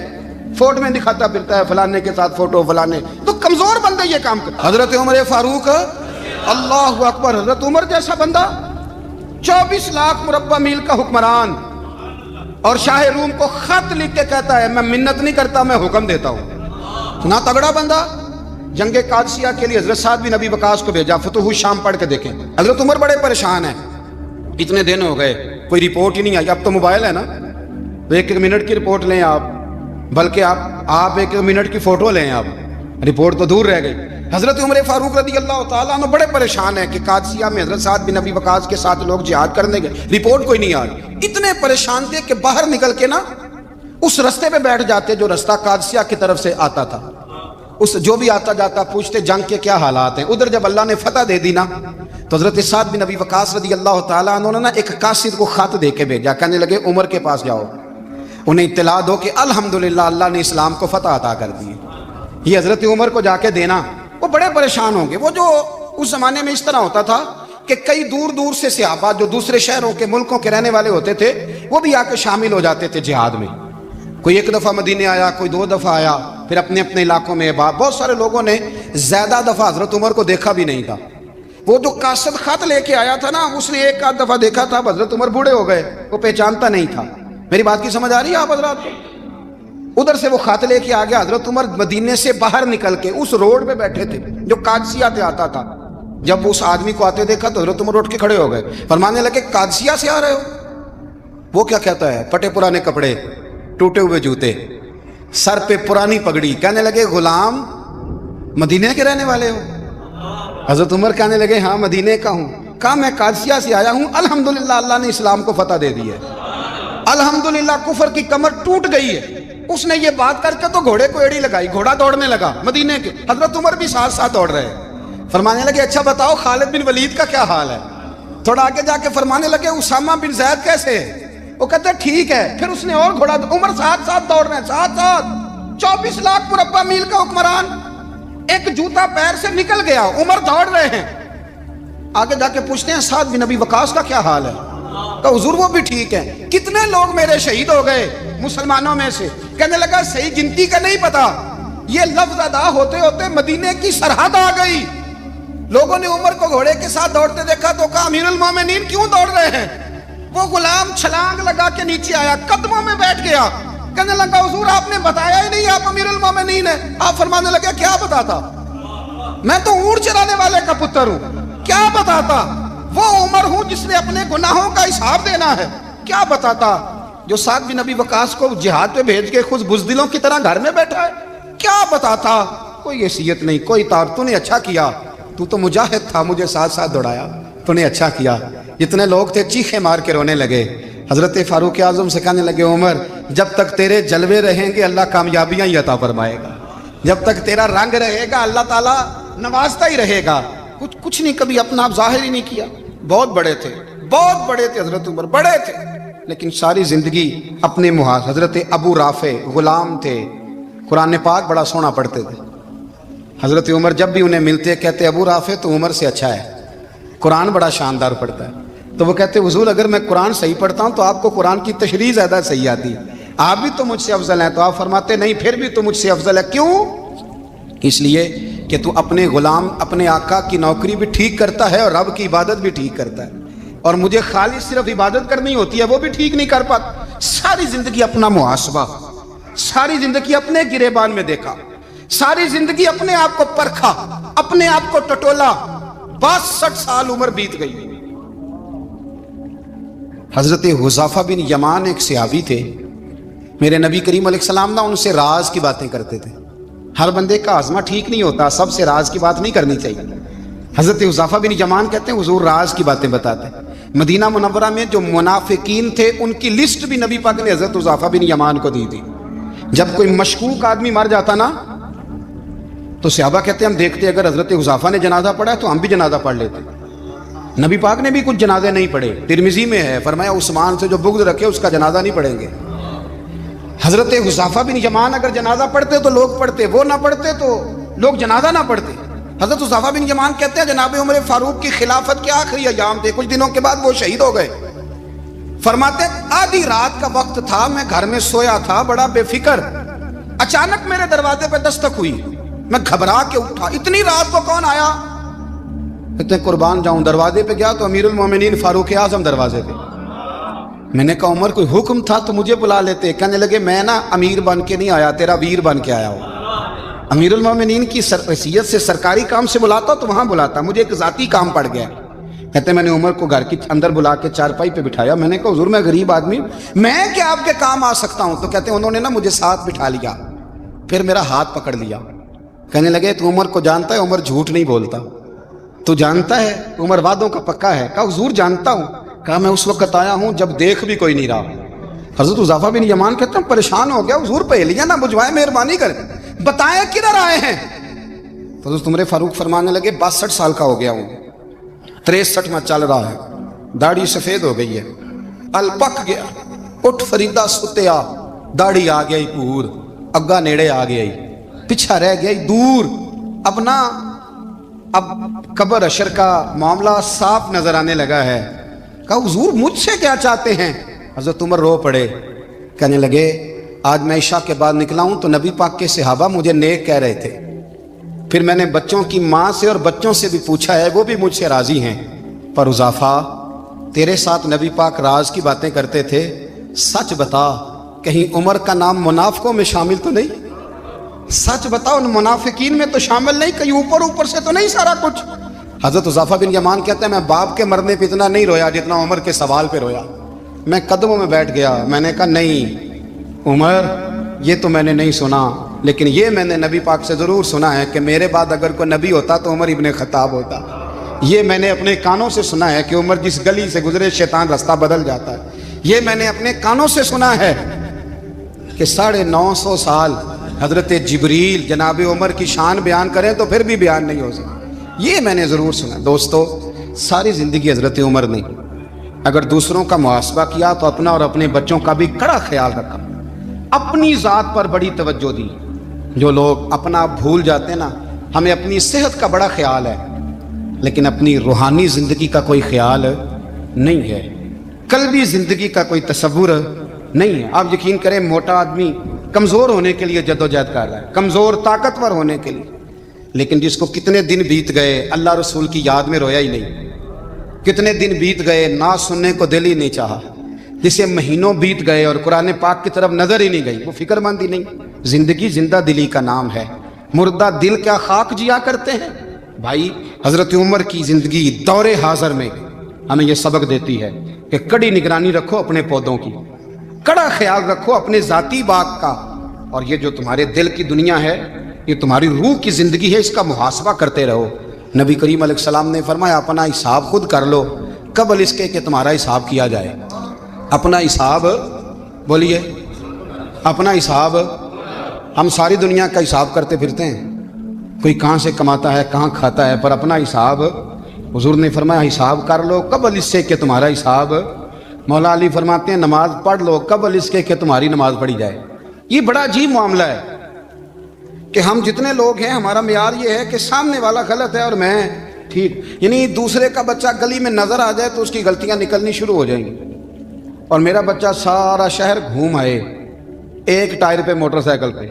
فوٹو میں دکھاتا پھرتا ہے فلانے کے ساتھ فوٹو فلانے, تو کمزور بندے یہ کام کرتا. حضرت عمر فاروق اللہ اکبر, حضرت عمر جیسا بندہ 24 لاکھ مربع میل کا حکمران, اور شاہ روم کو خط لکھ کے کہتا ہے میں منت نہیں کرتا میں حکم دیتا ہوں. اتنا تگڑا بندہ. جنگ قادسیہ کے لیے حضرت سعد بن ابی وقاص کو بھیجا, فتوح الشام پڑھ کے دیکھیں. حضرت عمر بڑے پریشان ہیں, اتنے دن ہو گئے کوئی رپورٹ ہی نہیں آئی. اب تو موبائل ہے نا, تو ایک ایک منٹ کی رپورٹ لیں آپ, بلکہ آپ ایک منٹ کی فوٹو لیں آپ, رپورٹ تو دور رہ گئی. حضرت عمر فاروق رضی اللہ تعالیٰ عنہ بڑے پریشان ہیں کہ قادسیہ میں حضرت سعد بن ابی وقاص کے ساتھ لوگ جہاد کرنے گئے, رپورٹ کوئی نہیں آ رہی. اتنے پریشان تھے کہ باہر نکل کے نا اس رستے پہ بیٹھ جاتے جو رستہ قادسیہ کی طرف سے آتا تھا. اس جو بھی آتا جاتا پوچھتے جنگ کے کیا حالات ہیں. ادھر جب اللہ نے فتح دے دی نا تو حضرت سعد بن ابی وقاص رضی اللہ تعالیٰ عنہ نے نا ایک قاصد کو خط دے کے بھیجا, کہنے لگے عمر کے پاس جاؤ, انہیں اطلاع دو کہ الحمدللہ اللہ نے اسلام کو فتح عطا کر دی. یہ حضرت عمر کو جا کے دینا. وہ بڑے پریشان ہوں گے. وہ جو اس زمانے میں اس طرح ہوتا تھا کہ کئی دور دور سے صحابہ جو دوسرے شہروں کے ملکوں کے رہنے والے ہوتے تھے وہ بھی آ کے شامل ہو جاتے تھے جہاد میں. کوئی ایک دفعہ مدینے آیا, کوئی 2 دفعہ آیا, پھر اپنے اپنے علاقوں میں. بہت سارے لوگوں نے زیادہ دفعہ حضرت عمر کو دیکھا بھی نہیں تھا. وہ جو قاصد خط لے کے آیا تھا نا اس نے 1 دفعہ دیکھا تھا, حضرت عمر بوڑھے ہو گئے, وہ پہچانتا نہیں تھا. میری بات کی سمجھ آ رہی ہے آپ حضرات کو؟ ادھر سے وہ خط لے کے آ گیا. حضرت عمر مدینے سے باہر نکل کے اس روڈ پہ بیٹھے تھے جو قادسیہ سے آتا تھا. جب اس آدمی کو آتے دیکھا تو حضرت عمر اٹھ کے کھڑے ہو گئے, فرمانے لگے قادسیہ سے آ رہے ہو؟ وہ کیا کہتا ہے, پھٹے پرانے کپڑے, ٹوٹے ہوئے جوتے, سر پہ پرانی پگڑی. کہنے لگے غلام مدینے کے رہنے والے ہو؟ حضرت عمر کہنے لگے ہاں مدینے کا ہوں. کہا میں قادسیہ سے آیا ہوں, الحمدللہ اللہ نے اسلام کو فتح دے دی ہے, الحمدللہ کفر کی کمر ٹوٹ گئی ہے. اس نے یہ بات کر کے تو گھوڑے کو ایڑی لگائی, گھوڑا دوڑنے لگا مدینے کے. حضرت عمر بھی ساتھ ساتھ دوڑ رہے. فرمانے لگے اچھا بتاؤ خالد بن ولید کا کیا حال ہے؟ تھوڑا آگے جا کے فرمانے لگے اسامہ بن زید کیسے ہے؟ وہ کہتے ہیں ٹھیک ہے. پھر اس نے اور گھوڑا, عمر ساتھ ساتھ دوڑ رہے ہیں, ساتھ ساتھ 24 لاکھ مربع میل کا حکمران, ایک جوتا پیر سے نکل گیا, عمر دوڑ رہے ہیں. آگے جا کے پوچھتے ہیں سعد بن ابی وقاص کا کیا حال ہے؟ کہ حضور وہ بھی ٹھیک ہے. کتنے لوگ میرے شہید ہو گئے مسلمانوں میں سے؟ کہنے لگا صحیح گنتی کا نہیں پتا, یہ لفظ ادا ہوتے ہوتے مدینے کی سرحد آ گئی. لوگوں نے عمر کو گھوڑے کے ساتھ دوڑتے دیکھا تو کہا امیر المومنین کیوں دوڑ رہے ہیں؟ وہ غلام چھلانگ لگا کے نیچے آیا, قدموں میں بیٹھ گیا. کہنے لگا حضور آپ نے بتایا ہی نہیں آپ امیر المومنین ہیں. آپ فرمانے لگے کیا بتاتا, میں تو اونٹ چرانے والے کا پتر ہوں, کیا بتاتا؟ وہ عمر ہوں جس نے اپنے گناہوں کا حساب دینا ہے, کیا بتاتا؟ جو سعد بن ابی وقاص کو جہاد پہ بھیج کے خود بزدلوں کی طرح گھر میں بیٹھا ہے, کیا بتاتا؟ کوئی حیثیت نہیں, کوئی تار. تو نے اچھا کیا, تو مجاہد تھا, مجھے ساتھ ساتھ دوڑایا, تو نے اچھا کیا. جتنے لوگ تھے چیخے مار کے رونے لگے. حضرت فاروق اعظم سے کہنے لگے عمر جب تک تیرے جلوے رہیں گے اللہ کامیابیاں ہی عطا فرمائے گا, جب تک تیرا رنگ رہے گا اللہ تعالیٰ نوازتا ہی رہے گا. کچھ نہیں, کبھی اپنا آپ ظاہر ہی نہیں کیا. بہت بڑے تھے, بہت بڑے تھے حضرت عمر, بڑے تھے, لیکن ساری زندگی اپنے محاذ. حضرت ابو رافع غلام تھے, قرآن پاک بڑا سونا پڑھتے تھے. حضرت عمر جب بھی انہیں ملتے کہتے ابو رافع تو عمر سے اچھا ہے, قرآن بڑا شاندار پڑھتا ہے. تو وہ کہتے حضور اگر میں قرآن صحیح پڑھتا ہوں تو آپ کو قرآن کی تشریح زیادہ صحیح آتی, آپ بھی تو مجھ سے افضل ہیں. تو آپ فرماتے نہیں, پھر بھی تو مجھ سے افضل ہے. کیوں؟ اس لیے کہ تو اپنے غلام اپنے آقا کی نوکری بھی ٹھیک کرتا ہے اور رب کی عبادت بھی ٹھیک کرتا ہے, اور مجھے خالی صرف عبادت کرنی ہوتی ہے وہ بھی ٹھیک نہیں کر پاتا. ساری زندگی اپنا محاسبہ, ساری زندگی اپنے گریبان میں دیکھا, ساری زندگی اپنے آپ کو پرکھا, اپنے آپ کو ٹٹولا. 62 سال عمر بیت گئی. حضرت حذیفہ بن یمان ایک صحابی تھے, میرے نبی کریم علیہ السلام نا ان سے راز کی باتیں کرتے تھے. ہر بندے کا ہاضمہ ٹھیک نہیں ہوتا, سب سے راز کی بات نہیں کرنی چاہیے. حضرت حذیفہ بن یمان کہتے ہیں حضور راز کی باتیں بتاتے. مدینہ منورہ میں جو منافقین تھے ان کی لسٹ بھی نبی پاک نے حضرت حذیفہ بن یمان کو دی تھی. جب کوئی مشکوک آدمی مر جاتا نا تو صحابہ کہتے ہیں ہم دیکھتے اگر حضرت حذیفہ نے جنازہ پڑھا ہے تو ہم بھی جنازہ پڑھ لیتے. نبی پاک نے بھی کچھ جنازے نہیں پڑھے, ترمذی میں ہے, فرمایا عثمان سے جو بغض رکھے اس کا جنازہ نہیں پڑھیں گے. حضرت حذیفہ بن یمان اگر جنازہ پڑھتے تو لوگ پڑھتے, وہ نہ پڑھتے تو لوگ جنازہ نہ پڑھتے. حضرت حذیفہ بن یمان کہتے ہیں جناب عمر فاروق کی خلافت کے آخری ایام تھے, کچھ دنوں کے بعد وہ شہید ہو گئے. فرماتے آدھی رات کا وقت تھا, میں گھر میں سویا تھا بڑا بے فکر, اچانک میرے دروازے پہ دستک ہوئی, میں گھبرا کے اٹھا, اتنی رات کو کون آیا؟ کہتے ہیں قربان جاؤں, دروازے پہ گیا تو امیر المومنین فاروق اعظم دروازے پہ. میں نے کہا عمر کوئی حکم تھا تو مجھے بلا لیتے. کہنے لگے میں نا امیر بن کے نہیں آیا, تیرا ویر بن کے آیا ہوں. امیر المومنین کی حیثیت سے سرکاری کام سے بلاتا تو وہاں بلاتا, مجھے ایک ذاتی کام پڑ گیا. کہتے ہیں میں نے عمر کو گھر کی اندر بلا کے چارپائی پہ بٹھایا. میں نے کہا حضور میں غریب آدمی, میں کیا آپ کے کام آ سکتا ہوں؟ تو کہتے ہیں انہوں نے نا مجھے ساتھ بٹھا لیا, پھر میرا ہاتھ پکڑ لیا. کہنے لگے تو عمر کو جانتا ہے؟ عمر جھوٹ نہیں بولتا. تو جانتا ہے عمر وعدوں کا پکا ہے؟ کہا حضور جانتا ہوں. کہا میں اس وقت آیا ہوں جب دیکھ بھی کوئی نہیں رہا. حضرت حذیفہ بن یمان کہتے ہیں پریشان ہو گیا, حضور پہلیاں نہ بجھوائے, مہربانی کریں بتائیں کدھر آئے ہیں. تو حضرت عمر فاروق فرمانے لگے 62 سال کا ہو گیا ہوں, 63 میں چل رہا ہے, داڑھی سفید ہو گئی ہے, ال پک گیا, اٹھ فریدہ ستیا, داڑھی آ گئی پور, اگا نیڑے آ گئی, پیچھا رہ گئی دور. اب قبر اشر کا معاملہ صاف نظر آنے لگا ہے. کہا حضور مجھ سے کیا چاہتے ہیں؟ حضرت عمر رو پڑے, کہنے لگے آج میں عشاء کے بعد نکلا ہوں تو نبی پاک کے صحابہ مجھے نیک کہہ رہے تھے, پھر میں نے بچوں کی ماں سے اور بچوں سے بھی پوچھا ہے, وہ بھی مجھ سے راضی ہیں. پر حذیفہ تیرے ساتھ نبی پاک راز کی باتیں کرتے تھے, سچ بتا کہیں عمر کا نام منافقوں میں شامل تو نہیں؟ سچ بتا ان منافقین میں تو شامل نہیں, کہیں اوپر سے تو نہیں سارا کچھ؟ حضرت حذیفہ بن یمان کہتے ہیں میں باپ کے مرنے پہ اتنا نہیں رویا جتنا عمر کے سوال پہ رویا. میں قدموں میں بیٹھ گیا, میں نے کہا نہیں عمر یہ تو میں نے نہیں سنا, لیکن یہ میں نے نبی پاک سے ضرور سنا ہے کہ میرے بعد اگر کوئی نبی ہوتا تو عمر ابن خطاب ہوتا. یہ میں نے اپنے کانوں سے سنا ہے کہ عمر جس گلی سے گزرے شیطان رستہ بدل جاتا ہے. یہ میں نے اپنے کانوں سے سنا ہے کہ 950 سال حضرت جبریل جناب عمر کی شان بیان کریں تو پھر بھی بیان نہیں ہو سکتا. یہ میں نے ضرور سنا. دوستو ساری زندگی حضرت عمر نے اگر دوسروں کا محاسبہ کیا تو اپنا اور اپنے بچوں کا بھی کڑا خیال رکھا، اپنی ذات پر بڑی توجہ دی۔ جو لوگ اپنا بھول جاتے ہیں نا، ہمیں اپنی صحت کا بڑا خیال ہے لیکن اپنی روحانی زندگی کا کوئی خیال نہیں ہے، قلبی زندگی کا کوئی تصور نہیں ہے۔ آپ یقین کریں، موٹا آدمی کمزور ہونے کے لیے جدوجہد کر رہا ہے، کمزور طاقتور ہونے کے لیے، لیکن جس کو کتنے دن بیت گئے اللہ رسول کی یاد میں رویا ہی نہیں، کتنے دن بیت گئے نہ سننے کو دل ہی نہیں چاہا، جسے مہینوں بیت گئے اور قرآن پاک کی طرف نظر ہی نہیں گئی، وہ فکر مند ہی نہیں۔ زندگی زندہ دلی کا نام ہے، مردہ دل کیا خاک جیا کرتے ہیں۔ بھائی حضرت عمر کی زندگی دور حاضر میں ہمیں یہ سبق دیتی ہے کہ کڑی نگرانی رکھو اپنے پودوں کی، کڑا خیال رکھو اپنے ذاتی باغ کا، اور یہ جو تمہارے دل کی دنیا ہے، یہ تمہاری روح کی زندگی ہے، اس کا محاسبہ کرتے رہو۔ نبی کریم علیہ السلام نے فرمایا اپنا حساب خود کر لو قبل اس کے کہ تمہارا حساب کیا جائے۔ اپنا حساب، بولیے اپنا حساب۔ ہم ساری دنیا کا حساب کرتے پھرتے ہیں، کوئی کہاں سے کماتا ہے کہاں کھاتا ہے، پر اپنا حساب حضور نے فرمایا حساب کر لو قبل اس سے کہ تمہارا حساب۔ مولا علی فرماتے ہیں نماز پڑھ لو قبل اس کے کہ تمہاری نماز پڑھی جائے۔ یہ بڑا عجیب معاملہ ہے کہ ہم جتنے لوگ ہیں ہمارا معیار یہ ہے کہ سامنے والا غلط ہے اور میں ٹھیک، یعنی دوسرے کا بچہ گلی میں نظر آ جائے تو اس کی غلطیاں نکلنی شروع ہو جائیں گی، اور میرا بچہ سارا شہر گھوم آئے ایک ٹائر پہ موٹر سائیکل پہ،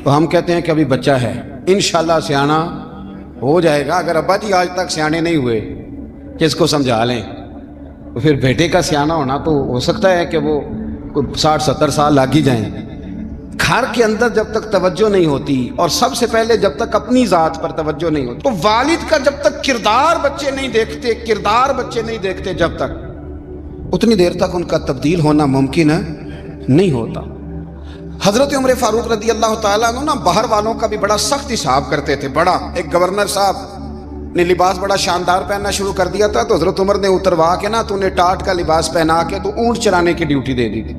تو ہم کہتے ہیں کہ ابھی بچہ ہے، انشاءاللہ سیانا ہو جائے گا۔ اگر ابا جی آج تک سیانے نہیں ہوئے کہ اس کو سمجھا لیں، تو پھر بیٹے کا سیانا ہونا تو ہو سکتا ہے کہ وہ 60-70 سال لگ ہی جائیں۔ گھر کے اندر جب تک توجہ نہیں ہوتی، اور سب سے پہلے جب تک اپنی ذات پر توجہ نہیں ہوتی، تو والد کا جب تک کردار بچے نہیں دیکھتے جب تک، اتنی دیر تک ان کا تبدیل ہونا ممکن نہیں ہوتا۔ حضرت عمر فاروق رضی اللہ تعالیٰ عنہ نا باہر والوں کا بھی بڑا سخت حساب کرتے تھے۔ بڑا ایک گورنر صاحب نے لباس بڑا شاندار پہننا شروع کر دیا تھا، تو حضرت عمر نے اتروا کے نا تو انہیں ٹاٹ کا لباس پہنا کے تو اونٹ چرانے کی ڈیوٹی دے دی تھی۔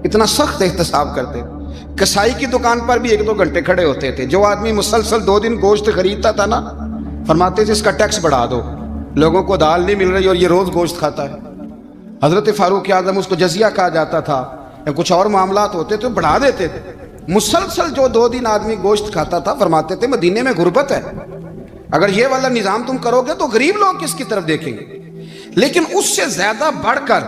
اتنا سخت احتساب کرتے تھے۔ کسائی کی دکان پر بھی 1-2 گھنٹے کھڑے ہوتے تھے۔ جو آدمی مسلسل 2 دن گوشت خریدتا تھا نا، فرماتے تھے اس کا ٹیکس بڑھا دو، لوگوں کو دال نہیں مل رہی اور یہ روز گوشت کھاتا ہے۔ حضرت فاروق اعظم، اس کو جزیہ کہا جاتا تھا، یا کچھ اور معاملات ہوتے تو بڑھا دیتے تھے۔ مسلسل جو 2 دن آدمی گوشت کھاتا تھا، فرماتے تھے مدینے میں غربت ہے، اگر یہ والا نظام تم کرو گے تو غریب لوگ کس کی طرف دیکھیں گے۔ لیکن اس سے زیادہ بڑھ کر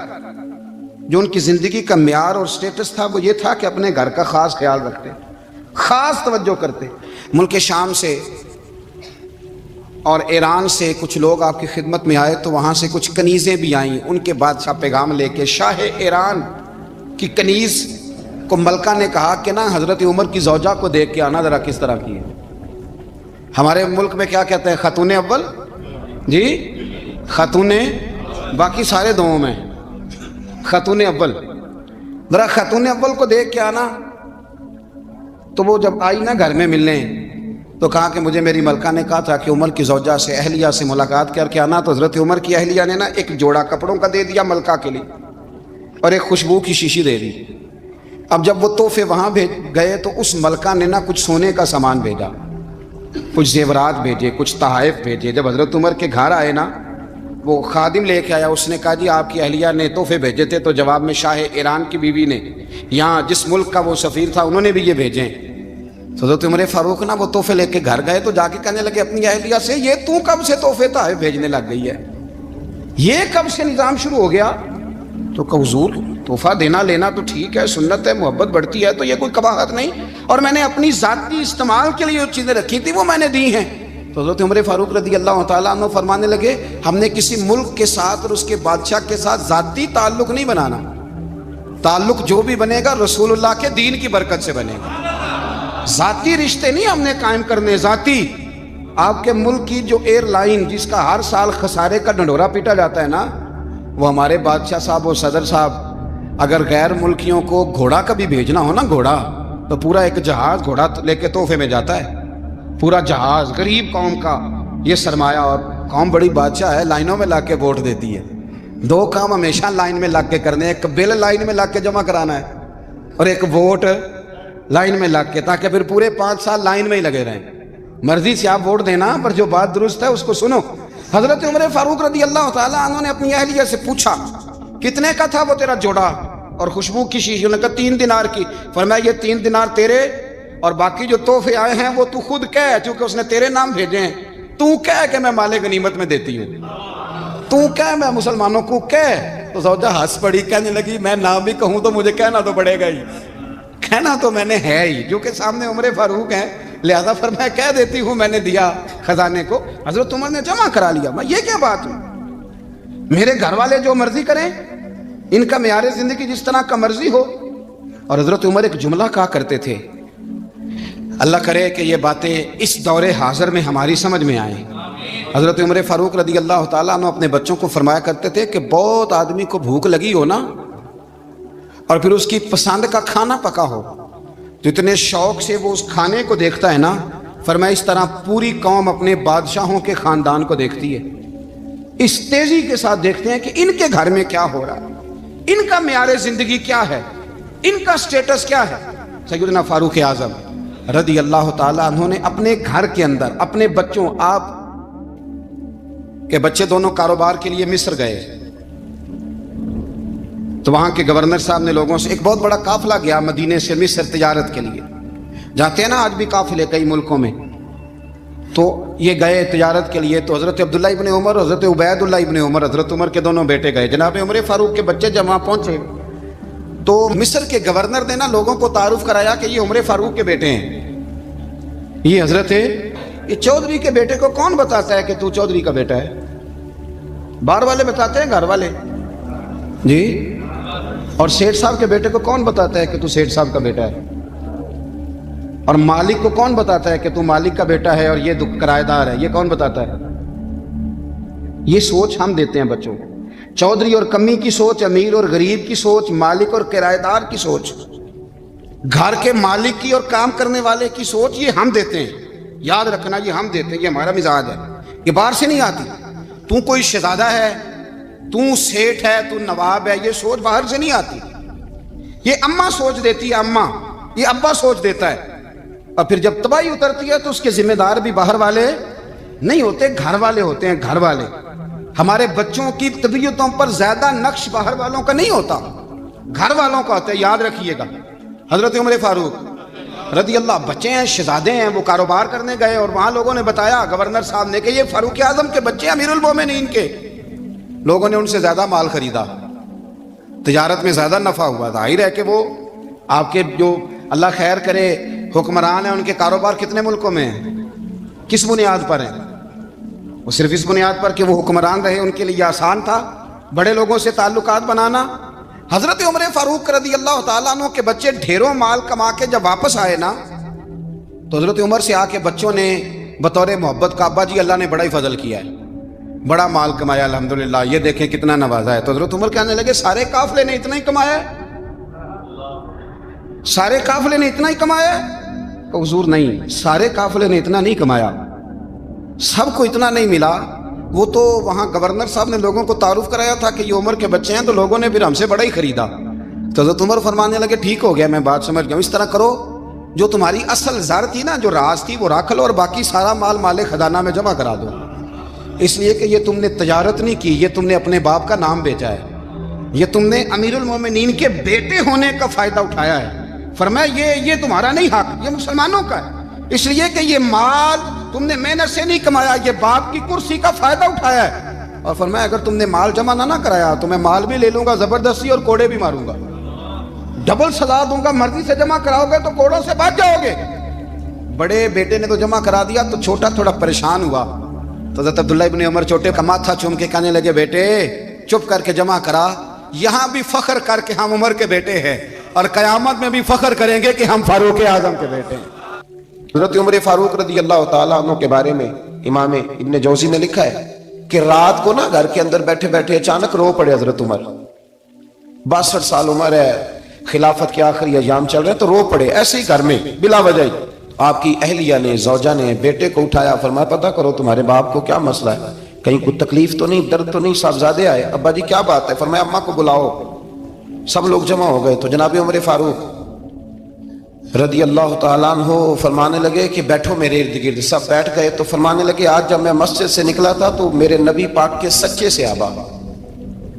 جو ان کی زندگی کا معیار اور سٹیٹس تھا وہ یہ تھا کہ اپنے گھر کا خاص خیال رکھتے، خاص توجہ کرتے۔ ملک شام سے اور ایران سے کچھ لوگ آپ کی خدمت میں آئے، تو وہاں سے کچھ کنیزیں بھی آئیں، ان کے بادشاہ پیغام لے کے۔ شاہ ایران کی کنیز کو ملکہ نے کہا کہ نا حضرت عمر کی زوجہ کو دیکھ کے آنا ذرا کس طرح کی ہے۔ ہمارے ملک میں کیا کہتے ہیں، خاتون اول، جی خاتون، باقی سارے دونوں میں خاتون اول، ذرا خاتون اول کو دیکھ کے آنا۔ تو وہ جب آئی نا گھر میں ملنے، تو کہا کہ مجھے میری ملکہ نے کہا تھا کہ عمر کی زوجہ سے، اہلیہ سے ملاقات کر کے آنا۔ تو حضرت عمر کی اہلیہ نے نا ایک جوڑا کپڑوں کا دے دیا ملکہ کے لیے، اور ایک خوشبو کی شیشی دے دی۔ اب جب وہ تحفے وہاں گئے تو اس ملکہ نے نا کچھ سونے کا سامان بھیجا، کچھ زیورات بھیجے، کچھ تحائف بھیجے۔ جب حضرت عمر کے گھر آئے نا، وہ خادم لے کے آیا، اس نے کہا جی آپ کی اہلیہ نے تحفے بھیجے تھے، تو جواب میں شاہ ایران کی بیوی نے، یہاں جس ملک کا وہ سفیر تھا، انہوں نے بھی یہ بھیجے۔ تو حضرت عمر فاروق نا وہ تحفے لے کے گھر گئے، تو جا کے کہنے لگے اپنی اہلیہ سے، یہ تو کب سے تحفے تحائف بھیجنے لگ گئی ہے، یہ کب سے نظام شروع ہو گیا؟ تو کہ حضور تحفہ دینا لینا تو ٹھیک ہے، سنت ہے، محبت بڑھتی ہے، تو یہ کوئی قباحت نہیں، اور میں نے اپنی ذاتی استعمال کے لیے جو چیزیں رکھی تھی وہ میں نے دی ہیں۔ تو حضرت عمر فاروق رضی اللہ تعالیٰ عنہ فرمانے لگے ہم نے کسی ملک کے ساتھ اور اس کے بادشاہ کے ساتھ ذاتی تعلق نہیں بنانا، تعلق جو بھی بنے گا رسول اللہ کے دین کی برکت سے بنے گا، ذاتی رشتے نہیں ہم نے قائم کرنے۔ ذاتی آپ کے ملک کی جو ایئر لائن جس کا ہر سال خسارے کا ڈنڈورا پیٹا جاتا ہے نا، وہ ہمارے بادشاہ صاحب اور صدر صاحب اگر غیر ملکیوں کو گھوڑا کبھی بھیجنا ہو نا، گھوڑا، تو پورا ایک جہاز گھوڑا لے کے تحفے میں جاتا ہے، پورا جہاز غریب قوم کا یہ سرمایہ، اور قوم بڑی بادشاہ ہے، لائنوں میں لگ کے ووٹ دیتی ہے۔ 2 کام ہمیشہ لائن میں لگ کے کرنے، ایک بل لائن میں لگ کے جمع کرانا ہے، اور ایک ووٹ لائن میں لگ کے، تاکہ پھر پورے 5 سال لائن میں ہی لگے رہیں۔ مرضی سے آپ ووٹ دینا، پر جو بات درست ہے اس کو سنو۔ حضرت عمر فاروق رضی اللہ تعالیٰ عنہ نے اپنی اہلیہ سے پوچھا کتنے کا تھا وہ تیرا جوڑا اور خوشبو کی شیشی؟ انہوں نے کہا 3 دینار کی۔ فرمایا یہ 3 دینار تیرے اور باقی جو تحفے آئے ہیں وہ تو خود کہہ، چونکہ اس نے تیرے نام بھیجے ہیں، تو کہہ کہ میں مال غنیمت میں دیتی ہوں، تو کہہ میں مسلمانوں کو کہہ۔ تو زوجہ ہنس پڑی، کہنے لگی میں نہ بھی کہوں تو مجھے کہنا تو پڑے گا ہی، کہنا تو میں نے ہے ہی، جو کہ سامنے عمر فاروق ہیں، لہذا فرمایا کہہ دیتی ہوں میں نے دیا خزانے کو۔ حضرت عمر نے جمع کرا لیا۔ میں یہ کیا بات ہوں، میرے گھر والے جو مرضی کریں، ان کا معیار زندگی جس طرح کا مرضی ہو۔ اور حضرت عمر ایک جملہ کہا کرتے تھے، اللہ کرے کہ یہ باتیں اس دور حاضر میں ہماری سمجھ میں آئیں۔ حضرت عمر فاروق رضی اللہ تعالیٰ عنہ اپنے بچوں کو فرمایا کرتے تھے کہ بہت آدمی کو بھوک لگی ہو نا، اور پھر اس کی پسند کا کھانا پکا ہو تو اتنے شوق سے وہ اس کھانے کو دیکھتا ہے نا، فرمایا اس طرح پوری قوم اپنے بادشاہوں کے خاندان کو دیکھتی ہے، اس تیزی کے ساتھ دیکھتے ہیں کہ ان کے گھر میں کیا ہو رہا ہے، ان کا معیار زندگی کیا ہے، ان کا سٹیٹس کیا ہے۔ سیدنا فاروق اعظم رضی اللہ تعالیٰ عنہ نے اپنے گھر کے اندر اپنے بچوں، آپ کے بچے دونوں کاروبار کے لیے مصر گئے تو وہاں کے گورنر صاحب نے لوگوں سے، ایک بہت بڑا قافلہ گیا مدینے سے مصر تجارت کے لیے، جاتے ہیں نا آج بھی قافلے کئی ملکوں میں، تو یہ گئے تجارت کے لیے۔ تو حضرت عبداللہ ابن عمر، حضرت عبید اللہ ابن عمر، حضرت عمر کے دونوں بیٹے گئے، جناب عمر فاروق کے بچے جب وہاں پہنچے تو مصر کے گورنر نے نا لوگوں کو تعارف کرایا کہ یہ عمر فاروق کے بیٹے ہیں، یہ حضرت ہے، یہ چودھری کے بیٹے کو کون بتاتا ہے کہ تو چودھری کا بیٹا ہے؟ باہر والے بتاتے ہیں، گھر والے جی، اور سیٹھ صاحب کے بیٹے کو کون بتاتا ہے کہ تو سیٹھ صاحب کا بیٹا ہے؟ اور مالک کو کون بتاتا ہے کہ تو مالک کا بیٹا ہے اور یہ کرایہ دار ہے؟ یہ کون بتاتا ہے؟ یہ سوچ ہم دیتے ہیں بچوں کو، چودھری اور کمی کی سوچ، امیر اور غریب کی سوچ، مالک اور کرایہ دار کی سوچ، گھر کے مالک کی اور کام کرنے والے کی سوچ، یہ ہم دیتے ہیں۔ یاد رکھنا یہ ہم دیتے ہیں، یہ ہمارا مزاج ہے، یہ باہر سے نہیں آتی۔ تو کوئی شہزادہ ہے، تو سیٹھ ہے، تو نواب ہے، یہ سوچ باہر سے نہیں آتی، یہ اماں سوچ دیتی ہے، اماں، یہ ابا سوچ دیتا ہے۔ اور پھر جب تباہی اترتی ہے تو اس کے ذمہ دار بھی باہر والے نہیں ہوتے، گھر والے ہوتے ہیں، گھر والے۔ ہمارے بچوں کی طبیعتوں پر زیادہ نقش باہر والوں کا نہیں ہوتا، گھر والوں کا ہوتا ہے، یاد رکھیے گا۔ حضرت عمر فاروق رضی اللہ، بچے ہیں، شہزادے ہیں، وہ کاروبار کرنے گئے اور وہاں لوگوں نے بتایا، گورنر صاحب نے، کہ یہ فاروق اعظم کے بچے، امیر المومنین کے۔ لوگوں نے ان سے زیادہ مال خریدا، تجارت میں زیادہ نفع ہوا۔ ظاہر ہے کہ وہ آپ کے جو اللہ خیر کرے حکمران ہیں، ان کے کاروبار کتنے ملکوں میں ہیں، کس بنیاد پر ہیں؟ وہ صرف اس بنیاد پر کہ وہ حکمران رہے، ان کے لیے آسان تھا بڑے لوگوں سے تعلقات بنانا۔ حضرت عمر فاروق رضی اللہ تعالیٰ عنہ کے بچے ڈھیروں مال کما کے جب واپس آئے نا، تو حضرت عمر سے آ کے بچوں نے بطور محبت کا، ابا جی اللہ نے بڑا ہی فضل کیا ہے، بڑا مال کمایا الحمدللہ، یہ دیکھیں کتنا نوازا ہے۔ تو حضرت عمر کہنے لگے سارے قافلے نے اتنا ہی کمایا ہے؟ سارے قافلے نے اتنا ہی کمایا ہے؟ کہ حضور نہیں، سارے قافلے نے اتنا نہیں کمایا، سب کو اتنا نہیں ملا۔ وہ تو وہاں گورنر صاحب نے لوگوں کو تعارف کرایا تھا کہ یہ عمر کے بچے ہیں، تو لوگوں نے پھر ہم سے بڑا ہی خریدا۔ تو حضرت عمر فرمانے لگے ٹھیک ہو گیا، میں بات سمجھ گیا ہوں، اس طرح کرو، جو تمہاری اصل زر تھی نا، جو راز تھی، وہ رکھ لو اور باقی سارا مال مال خزانہ میں جمع کرا دو، اس لیے کہ یہ تم نے تجارت نہیں کی، یہ تم نے اپنے باپ کا نام بیچا ہے، یہ تم نے امیر المومنین کے بیٹے ہونے کا فائدہ اٹھایا ہے۔ فرمایا یہ تمہارا نہیں حق، یہ مسلمانوں کا ہے، اس لیے کہ یہ مال تم نے محنت سے نہیں کمایا، یہ باپ کی کرسی کا فائدہ اٹھایا ہے۔ اور فرمایا اگر تم نے مال جمع نہ کرایا تو میں مال بھی لے لوں گا زبردستی اور کوڑے بھی ماروں گا، ڈبل سزا دوں گا، مرضی سے جمع کراؤ گے تو کوڑوں سے بچ جاؤ گے۔ بڑے بیٹے نے تو جمع کرا دیا، تو چھوٹا تھوڑا پریشان ہوا، تو حضرت عبداللہ ابن عمر چھوٹے کا ماتھا چوم کے کہنے لگے بیٹے چپ کر کے جمع کرا، یہاں بھی فخر کر کے ہم عمر کے بیٹے ہیں، اور قیامت میں بھی فخر کریں گے کہ ہم فاروق اعظم کے بیٹے ہیں۔ حضرت عمر فاروق رضی اللہ تعالیٰ عنہ کے بارے میں امام ابن جوزی نے لکھا ہے کہ رات کو نا گھر کے اندر بیٹھے بیٹھے اچانک رو پڑے حضرت عمر، 62 سال عمر ہے، خلافت کے آخری ایام چل رہے ہیں، تو رو پڑے ایسے ہی گھر میں بلا وجہ ہی۔ آپ کی اہلیہ نے، زوجہ نے بیٹے کو اٹھایا، فرمایا پتہ کرو تمہارے باپ کو کیا مسئلہ ہے، کہیں کوئی تکلیف تو نہیں، درد تو نہیں، صاحبزادے آئے؟ ابا جی کیا بات ہے؟ فرمایا اماں کو بلاؤ۔ سب لوگ جمع ہو گئے، تو جناب عمر فاروق رضی اللہ تعالیٰ عنہ فرمانے لگے کہ بیٹھو میرے ارد گرد. سب بیٹھ گئے تو فرمانے لگے آج جب میں مسجد سے نکلا تھا تو میرے نبی پاک کے سچے صحابہ،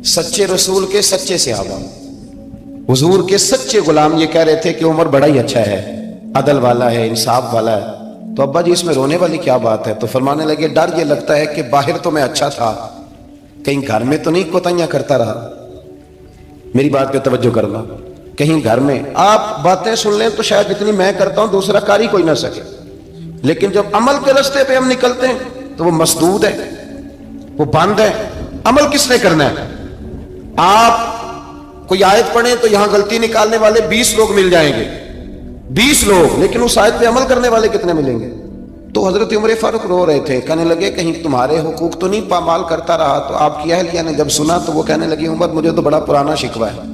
سچے رسول کے سچے صحابہ، حضور کے سچے غلام یہ کہہ رہے تھے کہ عمر بڑا ہی اچھا ہے، عدل والا ہے، انصاف والا ہے. تو ابا جی اس میں رونے والی کیا بات ہے؟ تو فرمانے لگے ڈر یہ لگتا ہے کہ باہر تو میں اچھا تھا، کہیں گھر میں تو نہیں کوتاہیاں کرتا رہا. میری بات پہ توجہ کرنا. کہیں گھر میں آپ باتیں سن لیں تو شاید جتنی میں کرتا ہوں دوسرا کاری کوئی نہ سکے، لیکن جب عمل کے راستے پہ ہم نکلتے ہیں تو وہ مسدود ہے، وہ بند ہے. عمل کس نے کرنا ہے؟ آپ کوئی آیت پڑھیں تو یہاں غلطی نکالنے والے 20 لوگ مل جائیں گے، 20 لوگ، لیکن اس آیت پہ عمل کرنے والے کتنے ملیں گے؟ تو حضرت عمر فاروق رو رہے تھے، کہنے لگے کہیں تمہارے حقوق تو نہیں پامال کرتا رہا. تو آپ کی اہلیہ نے جب سنا تو وہ کہنے لگی عمر مجھے تو بڑا پرانا شکوہ ہے،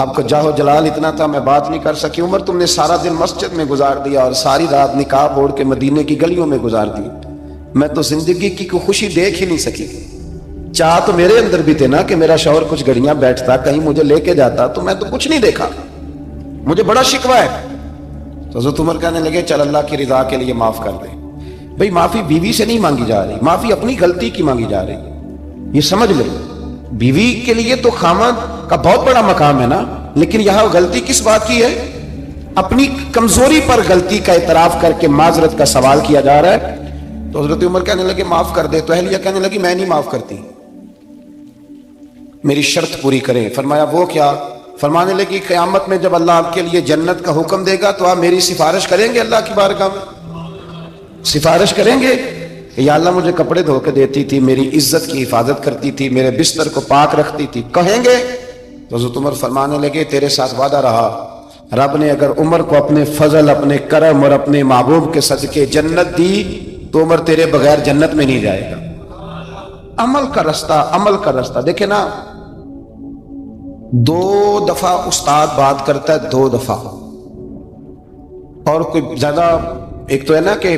آپ کا جاہ و جلال اتنا تھا میں بات نہیں کر سکی. عمر تم نے سارا دن مسجد میں گزار دیا اور ساری رات نقاب اوڑھ کے مدینے کی گلیوں میں گزار دی، میں تو زندگی کی کوئی خوشی دیکھ ہی نہیں سکی. چاہ تو میرے اندر بھی تھے نا کہ میرا شوہر کچھ گھڑیاں بیٹھتا، کہیں مجھے لے کے جاتا، تو میں تو کچھ نہیں دیکھا، مجھے بڑا شکوہ ہے. تو حضرت عمر کہنے لگے چل اللہ کی رضا کے لیے معاف کر دے. بھئی معافی بیوی سے نہیں مانگی جا رہی، معافی اپنی غلطی کی مانگی جا رہی. یہ سمجھ لے، بیوی کے لیے تو خامد کا بہت بڑا مقام ہے نا، لیکن یہاں غلطی کس بات کی ہے؟ اپنی کمزوری پر غلطی کا اعتراف کر کے معذرت کا سوال کیا جا رہا ہے. تو حضرت عمر کہنے لگے معاف کر دے. تو اہلیہ کہنے لگی میں نہیں معاف کرتی، میری شرط پوری کریں. فرمایا وہ کیا؟ فرمانے لگی قیامت میں جب اللہ آپ کے لیے جنت کا حکم دے گا تو آپ میری سفارش کریں گے اللہ کی بارگاہ میں؟ سفارش کریں گے کہ یا اللہ مجھے کپڑے دھو کے دیتی تھی، میری عزت کی حفاظت کرتی تھی، میرے بستر کو پاک رکھتی تھی، کہیں گے؟ تو حضرت عمر فرمانے لگے تیرے ساتھ وعدہ رہا، رب نے اگر عمر کو اپنے فضل، اپنے کرم اور اپنے محبوب کے صدقے جنت دی تو عمر تیرے بغیر جنت میں نہیں جائے گا. عمل کا رستہ، عمل کا رستہ. دیکھیں نا، 2 دفعہ استاد بات کرتا ہے، 2 دفعہ، اور کوئی زیادہ، ایک تو ہے نا کہ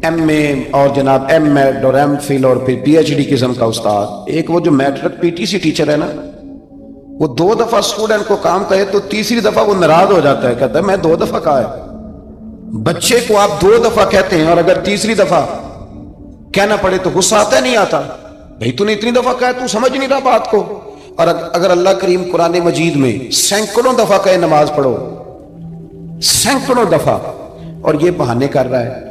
ایم اے اور جناب ایم ایڈ اور ایم فل اور پھر پی ایچ ڈی قسم کا استاد. ایک وہ جو matric P T C teacher ہے نا، وہ 2 دفعہ اسٹوڈنٹ کو کام کہے تو تیسری دفعہ وہ ناراض ہو جاتا ہے، کہتا ہے میں 2 دفعہ کہا ہے. بچے کو آپ 2 دفعہ کہتے ہیں اور اگر تیسری دفعہ کہنا پڑے تو غصہ آتا ہے نہیں آتا؟ بھئی تو نے اتنی دفعہ کہا تو سمجھ نہیں رہا بات کو. اور اگر اللہ کریم قرآن مجید میں سینکڑوں دفعہ کہے نماز پڑھو، سینکڑوں دفعہ، اور یہ بہانے کر رہا ہے،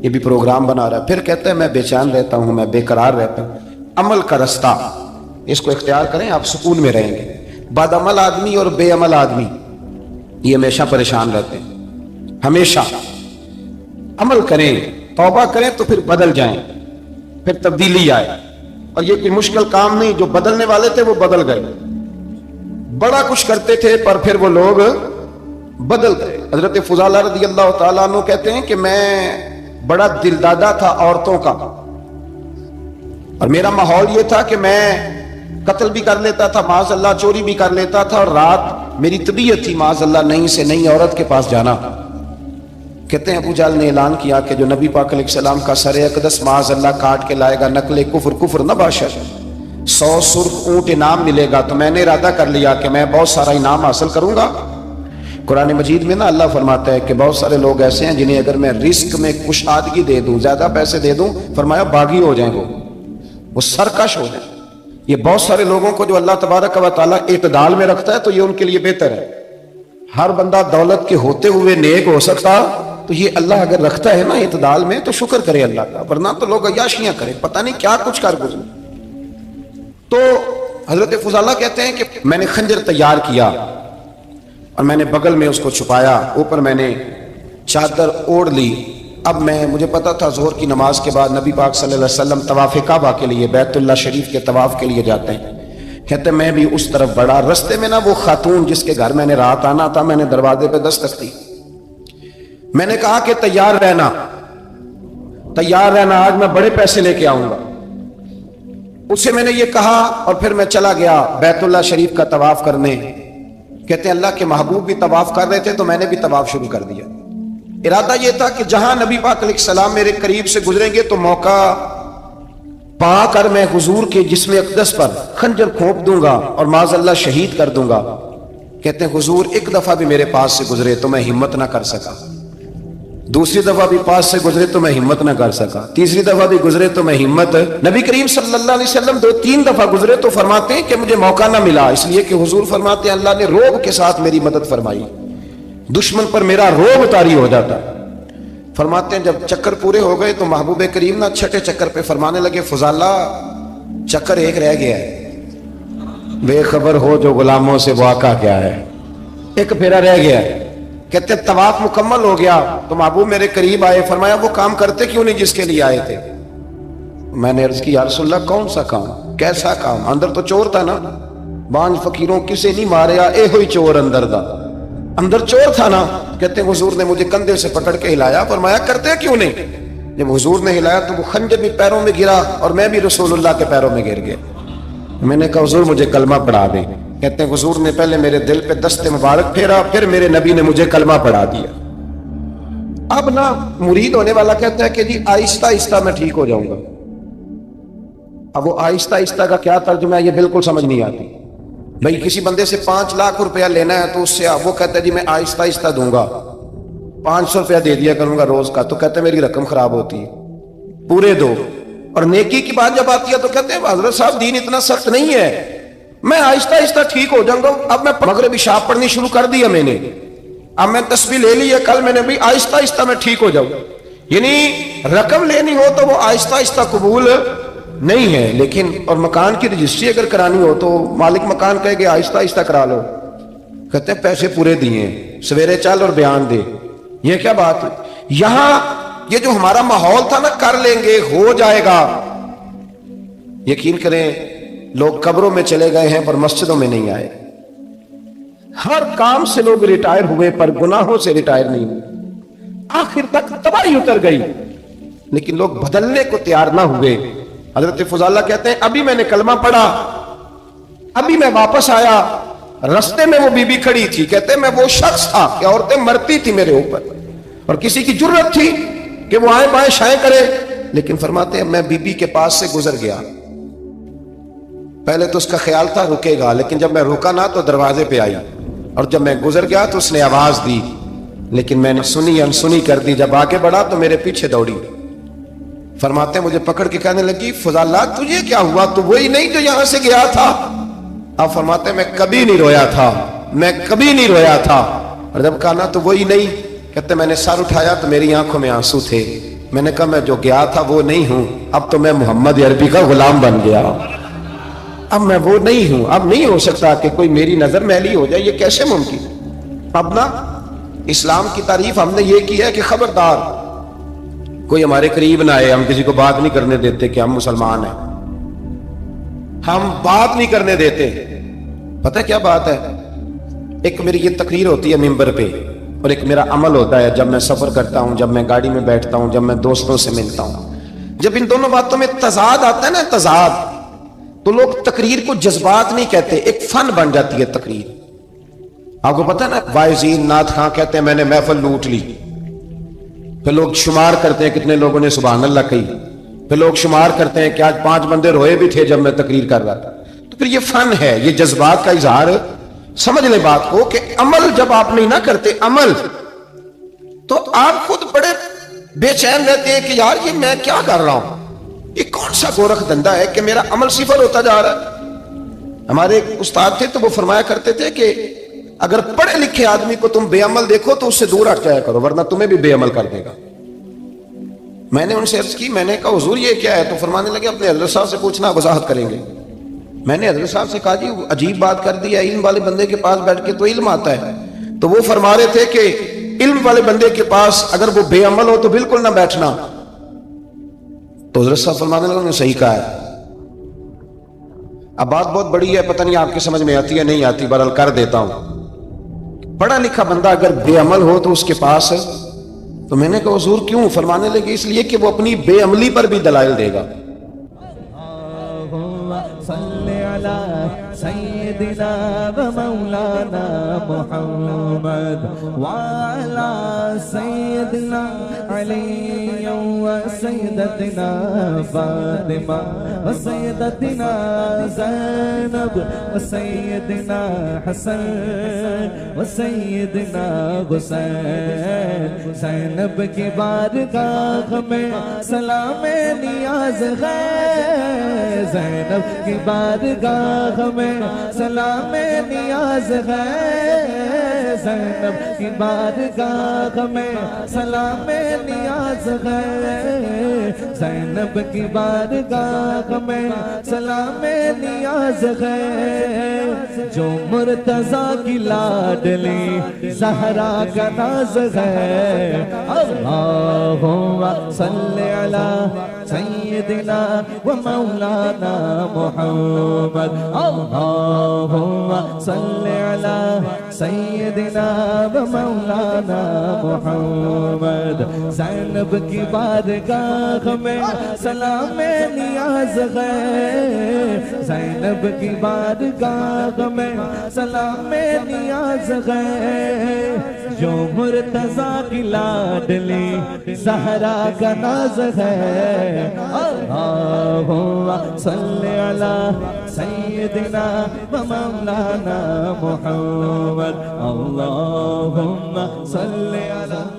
یہ بھی پروگرام بنا رہا ہے، پھر کہتا ہے میں بے چین رہتا ہوں، میں بے قرار رہتا ہوں. عمل کا رستہ اس کو اختیار کریں، آپ سکون میں رہیں گے. بد عمل آدمی اور بے عمل آدمی یہ ہمیشہ پریشان رہتے ہیں. ہمیشہ عمل کریں، توبہ کریں تو پھر بدل جائیں، پھر تبدیلی آئے. اور یہ کوئی مشکل کام نہیں، جو بدلنے والے تھے وہ بدل گئے. بڑا کچھ کرتے تھے پر پھر وہ لوگ بدل گئے. حضرت فضالہ رضی اللہ تعالیٰ عنہ کہتے ہیں کہ میں بڑا دل دادا تھا عورتوں کا، اور میرا ماحول یہ تھا کہ میں قتل بھی کر لیتا تھا معاذ اللہ، چوری بھی کر لیتا تھا، اور رات میری طبیعت تھی معاذ اللہ نئی سے نئی عورت کے پاس جانا. کہتے ہیں ابو جہل نے اعلان کیا کہ جو نبی پاک علیہ السلام کا سر اقدس معاذ اللہ کاٹ کے لائے گا نقل کفر، کفر نہ باشد، 100 سرخ اونٹ انعام ملے گا. تو میں نے ارادہ کر لیا کہ میں بہت سارا انعام حاصل کروں گا. قرآن مجید میں نا اللہ فرماتا ہے کہ بہت سارے لوگ ایسے ہیں جنہیں اگر میں رزق میں کشادگی دے دوں، زیادہ پیسے دے دوں، فرمایا باغی ہو جائیں، وہ سرکش ہو جائیں. یہ بہت سارے لوگوں کو جو اللہ تبارک و تعالیٰ اعتدال میں رکھتا ہے تو یہ ان کے لیے بہتر ہے. ہر بندہ دولت کے ہوتے ہوئے نیک ہو سکتا، تو یہ اللہ اگر رکھتا ہے نا اعتدال میں تو شکر کرے اللہ کا، ورنہ تو لوگ عیاشیاں کریں، پتہ نہیں کیا کچھ کر گزرے. تو حضرت فضالہ کہتے ہیں کہ میں نے خنجر تیار کیا اور میں نے بغل میں اس کو چھپایا، اوپر میں نے چادر اوڑھ لی. اب مجھے پتا تھا ظہر کی نماز کے بعد نبی پاک صلی اللہ علیہ وسلم طواف کعبہ کے لیے، بیت اللہ شریف کے طواف کے لیے جاتے ہیں. کہتے میں بھی اس طرف بڑھا. رستے میں نا وہ خاتون جس کے گھر میں نے رات آنا تھا، میں نے دروازے پہ دستک دی. میں نے کہا کہ تیار رہنا، تیار رہنا، آج میں بڑے پیسے لے کے آؤں گا. اس سے میں نے یہ کہا اور پھر میں چلا گیا بیت اللہ شریف کا طواف کرنے. کہتے ہیں اللہ کے محبوب بھی طواف کر رہے تھے تو میں نے بھی طواف شروع کر دیا. ارادہ یہ تھا کہ جہاں نبی پاک علیہ السلام میرے قریب سے گزریں گے تو موقع پا کر میں حضور کے جسم اقدس پر خنجر کھونپ دوں گا اور معاذ اللہ شہید کر دوں گا. کہتے ہیں حضور ایک دفعہ بھی میرے پاس سے گزرے تو میں ہمت نہ کر سکا، دوسری دفعہ بھی پاس سے گزرے تو میں ہمت نہ کر سکا، تیسری دفعہ بھی گزرے تو میں ہمت، نبی کریم صلی اللہ علیہ وسلم 2-3 دفعہ گزرے تو فرماتے ہیں کہ مجھے موقع نہ ملا، اس لیے کہ حضور فرماتے ہیں اللہ نے روب کے ساتھ میری مدد فرمائی، دشمن پر میرا روب طاری ہو جاتا۔ فرماتے ہیں جب چکر پورے ہو گئے تو محبوب کریم نہ چھٹے چکر پہ فرمانے لگے فضالہ چکر ایک رہ گیا ہے، بے خبر ہو جو غلاموں سے واقع کیا ہے، ایک پھیرا رہ گیا ہے۔ کہتے طواف مکمل ہو گیا تو محبوب میرے قریب آئے، فرمایا وہ کام کرتے کیوں نہیں جس کے لیے آئے تھے؟ میں نے عرض کی یا رسول اللہ کون سا کام، کیسا کام؟ اندر تو چور تھا نا، بانج فقیروں کسے نہیں ماریا، اے ہوئی چور اندر دا، اندر چور تھا نا۔ کہتے ہیں حضور نے مجھے کندھے سے پکڑ کے ہلایا، فرمایا کرتے کیوں نہیں؟ جب حضور نے ہلایا تو وہ خنجر بھی پیروں میں گرا اور میں بھی رسول اللہ کے پیروں میں گر گیا۔ میں نے کہا حضور مجھے کلمہ پڑھا دیں۔ کہتے ہیں حضور نے پہلے میرے دل پہ دست مبارک پھیرا، پھر میرے نبی نے مجھے کلمہ پڑھا دیا۔ اب نا مرید ہونے والا کہتا ہے کہ جی آہستہ آہستہ میں ٹھیک ہو جاؤں گا۔ اب وہ آہستہ آہستہ کا کیا ترجمہ ہے یہ بالکل سمجھ نہیں آتی۔ بھئی کسی بندے سے 5 لاکھ روپیہ لینا ہے تو اس سے وہ کہتا ہے جی میں آہستہ آہستہ دوں گا، 500 روپیہ دے دیا کروں گا روز کا، تو کہتے ہیں میری رقم خراب ہوتی ہے، پورے دو۔ اور نیکی کی بات جب آتی ہے تو کہتے ہیں حضرت صاحب دین اتنا سخت نہیں ہے، میں آہستہ آہستہ ٹھیک ہو جاؤں گا۔ اب میں مغرب عشاء پڑھنی شروع کر دیا میں نے، اب میں تسبیح لے لی ہے، کل میں نے بھی آہستہ آہستہ میں ٹھیک ہو جاؤں۔ یعنی رقم لینی ہو تو وہ آہستہ آہستہ قبول نہیں ہے، لیکن اور مکان کی رجسٹری اگر کرانی ہو تو مالک مکان کہے کہ آہستہ آہستہ کرا لو، کہتے ہیں پیسے پورے دیے، سویرے چل اور بیان دے۔ یہ کیا بات ہے؟ یہاں یہ جو ہمارا ماحول تھا نا کر لیں گے ہو جائے گا، یقین کریں لوگ قبروں میں چلے گئے ہیں پر مسجدوں میں نہیں آئے۔ ہر کام سے لوگ ریٹائر ہوئے پر گناہوں سے ریٹائر نہیں ہوئے، آخر تک تباہی اتر گئی، لیکن لوگ بدلنے کو تیار نہ ہوئے۔ حضرت فضالہ کہتے ہیں ابھی میں نے کلمہ پڑھا، ابھی میں واپس آیا، رستے میں وہ بی بی کھڑی تھی، کہتے ہیں میں وہ شخص تھا کہ عورتیں مرتی تھی میرے اوپر اور کسی کی جرت تھی کہ وہ آئیں بائیں شائیں کرے، لیکن فرماتے ہیں میں بی بی کے پاس سے گزر گیا، پہلے تو اس کا خیال تھا رکے گا، لیکن جب میں رکا نہ تو دروازے پہ آئی، اور جب میں گزر گیا تو اس نے آواز دی، لیکن میں نے سنی انسنی کر دی، جب آگے بڑھا تو میرے پیچھے دوڑی۔ فرماتے ہیں مجھے پکڑ کے کہنے لگی فضالہ تجھے کیا ہوا، تو وہی نہیں جو یہاں سے گیا تھا؟ اب فرماتے ہیں میں کبھی نہیں رویا تھا، میں کبھی نہیں رویا تھا، اور جب کہا نا تو وہی نہیں، کہتے میں نے سر اٹھایا تو میری آنکھوں میں آنسو تھے، میں نے کہا میں جو گیا تھا وہ نہیں ہوں، اب تو میں محمد عربی کا غلام بن گیا، اب میں وہ نہیں ہوں، اب نہیں ہو سکتا کہ کوئی میری نظر میلی ہو جائے، یہ کیسے ممکن؟ اب نا اسلام کی تعریف ہم نے یہ کی ہے کہ خبردار کوئی ہمارے قریب نہ آئے، ہم کسی کو بات نہیں کرنے دیتے کہ ہم مسلمان ہیں، ہم بات نہیں کرنے دیتے۔ پتہ کیا بات ہے، ایک میری یہ تقریر ہوتی ہے ممبر پہ، اور ایک میرا عمل ہوتا ہے جب میں سفر کرتا ہوں، جب میں گاڑی میں بیٹھتا ہوں، جب میں دوستوں سے ملتا ہوں۔ جب ان دونوں باتوں میں تضاد آتا ہے نا، تضاد، تو لوگ تقریر کو جذبات نہیں کہتے، ایک فن بن جاتی ہے تقریر۔ آپ کو پتہ ہے نا واعظین نعت خواں کہتے ہیں میں نے محفل لوٹ لی، پھر لوگ شمار کرتے ہیں کتنے لوگوں نے سبحان اللہ کہی، پھر لوگ شمار کرتے ہیں کہ آج 5 بندے روئے بھی تھے جب میں تقریر کر رہا تھا۔ تو پھر یہ فن ہے، یہ جذبات کا اظہار۔ سمجھ لیں بات کو کہ عمل جب آپ نہیں نہ کرتے عمل، تو آپ خود بڑے بے چین رہتے ہیں کہ یار یہ میں کیا کر رہا ہوں، یہ کون سا گورکھ دھندا ہے کہ میرا عمل صفر ہوتا جا رہا ہے۔ ہمارے ایک استاد تھے تو وہ فرمایا کرتے تھے کہ اگر پڑھے لکھے آدمی کو تم بے عمل دیکھو تو اس سے دور ہٹ جایا کرو ورنہ تمہیں بھی بے عمل کر دے گا۔ میں نے ان سے عرض کی، میں نے کہا حضور یہ کیا ہے؟ تو فرمانے لگے اپنے حضرت صاحب سے پوچھنا، وضاحت کریں گے۔ میں نے حضرت صاحب سے کہا جی عجیب بات کر دی ہے، علم والے بندے کے پاس بیٹھ کے تو علم آتا ہے۔ تو وہ فرما رہے تھے کہ علم والے بندے کے پاس اگر وہ بے عمل ہو تو بالکل نہ بیٹھنا۔ تو حضرت صاحب فرمانے لگے انہوں نے صحیح کہا ہے۔ اب بات بہت بڑی ہے، پتہ نہیں آپ کی سمجھ میں آتی ہے نہیں آتی، بہرحال کر دیتا ہوں۔ پڑھا لکھا بندہ اگر بے عمل ہو تو اس کے پاس، تو میں نے کہا حضور کیوں؟ فرمانے لگے اس لیے کہ وہ اپنی بے عملی پر بھی دلائل دے گا۔ صلی علی سیدنا و مولانا محمد وعلی سیدنا علي وسيدتنا فاطمة وسيدتنا زينب وسيدنا حسن وسيدنا حسين زینب کی بارگاہ میں سلام نیاز ہے زینب کی بارگاہ میں سلام نیاز ہے زینب کی بارگاہ میں سلام نیاز ہے زینب کی بارگاہ میں سلام نیاز ہے جو مرتضیٰ کی لاڈلی زہرا کا ناز ہے اللہم صلی علی سیدنا و مولانا محمد اللہم صلی علی سیدنا و مولانا محمد زینب کی بارگاہ میں سلام نیاز ہے زینب کی بارگاہ میں سلام نیاز ہے جو مرتضیٰ کی لاڈلی زہرا کا ناز ہے اللہم صلی علی سیدنا و مولانا محمد اللہم صلی علی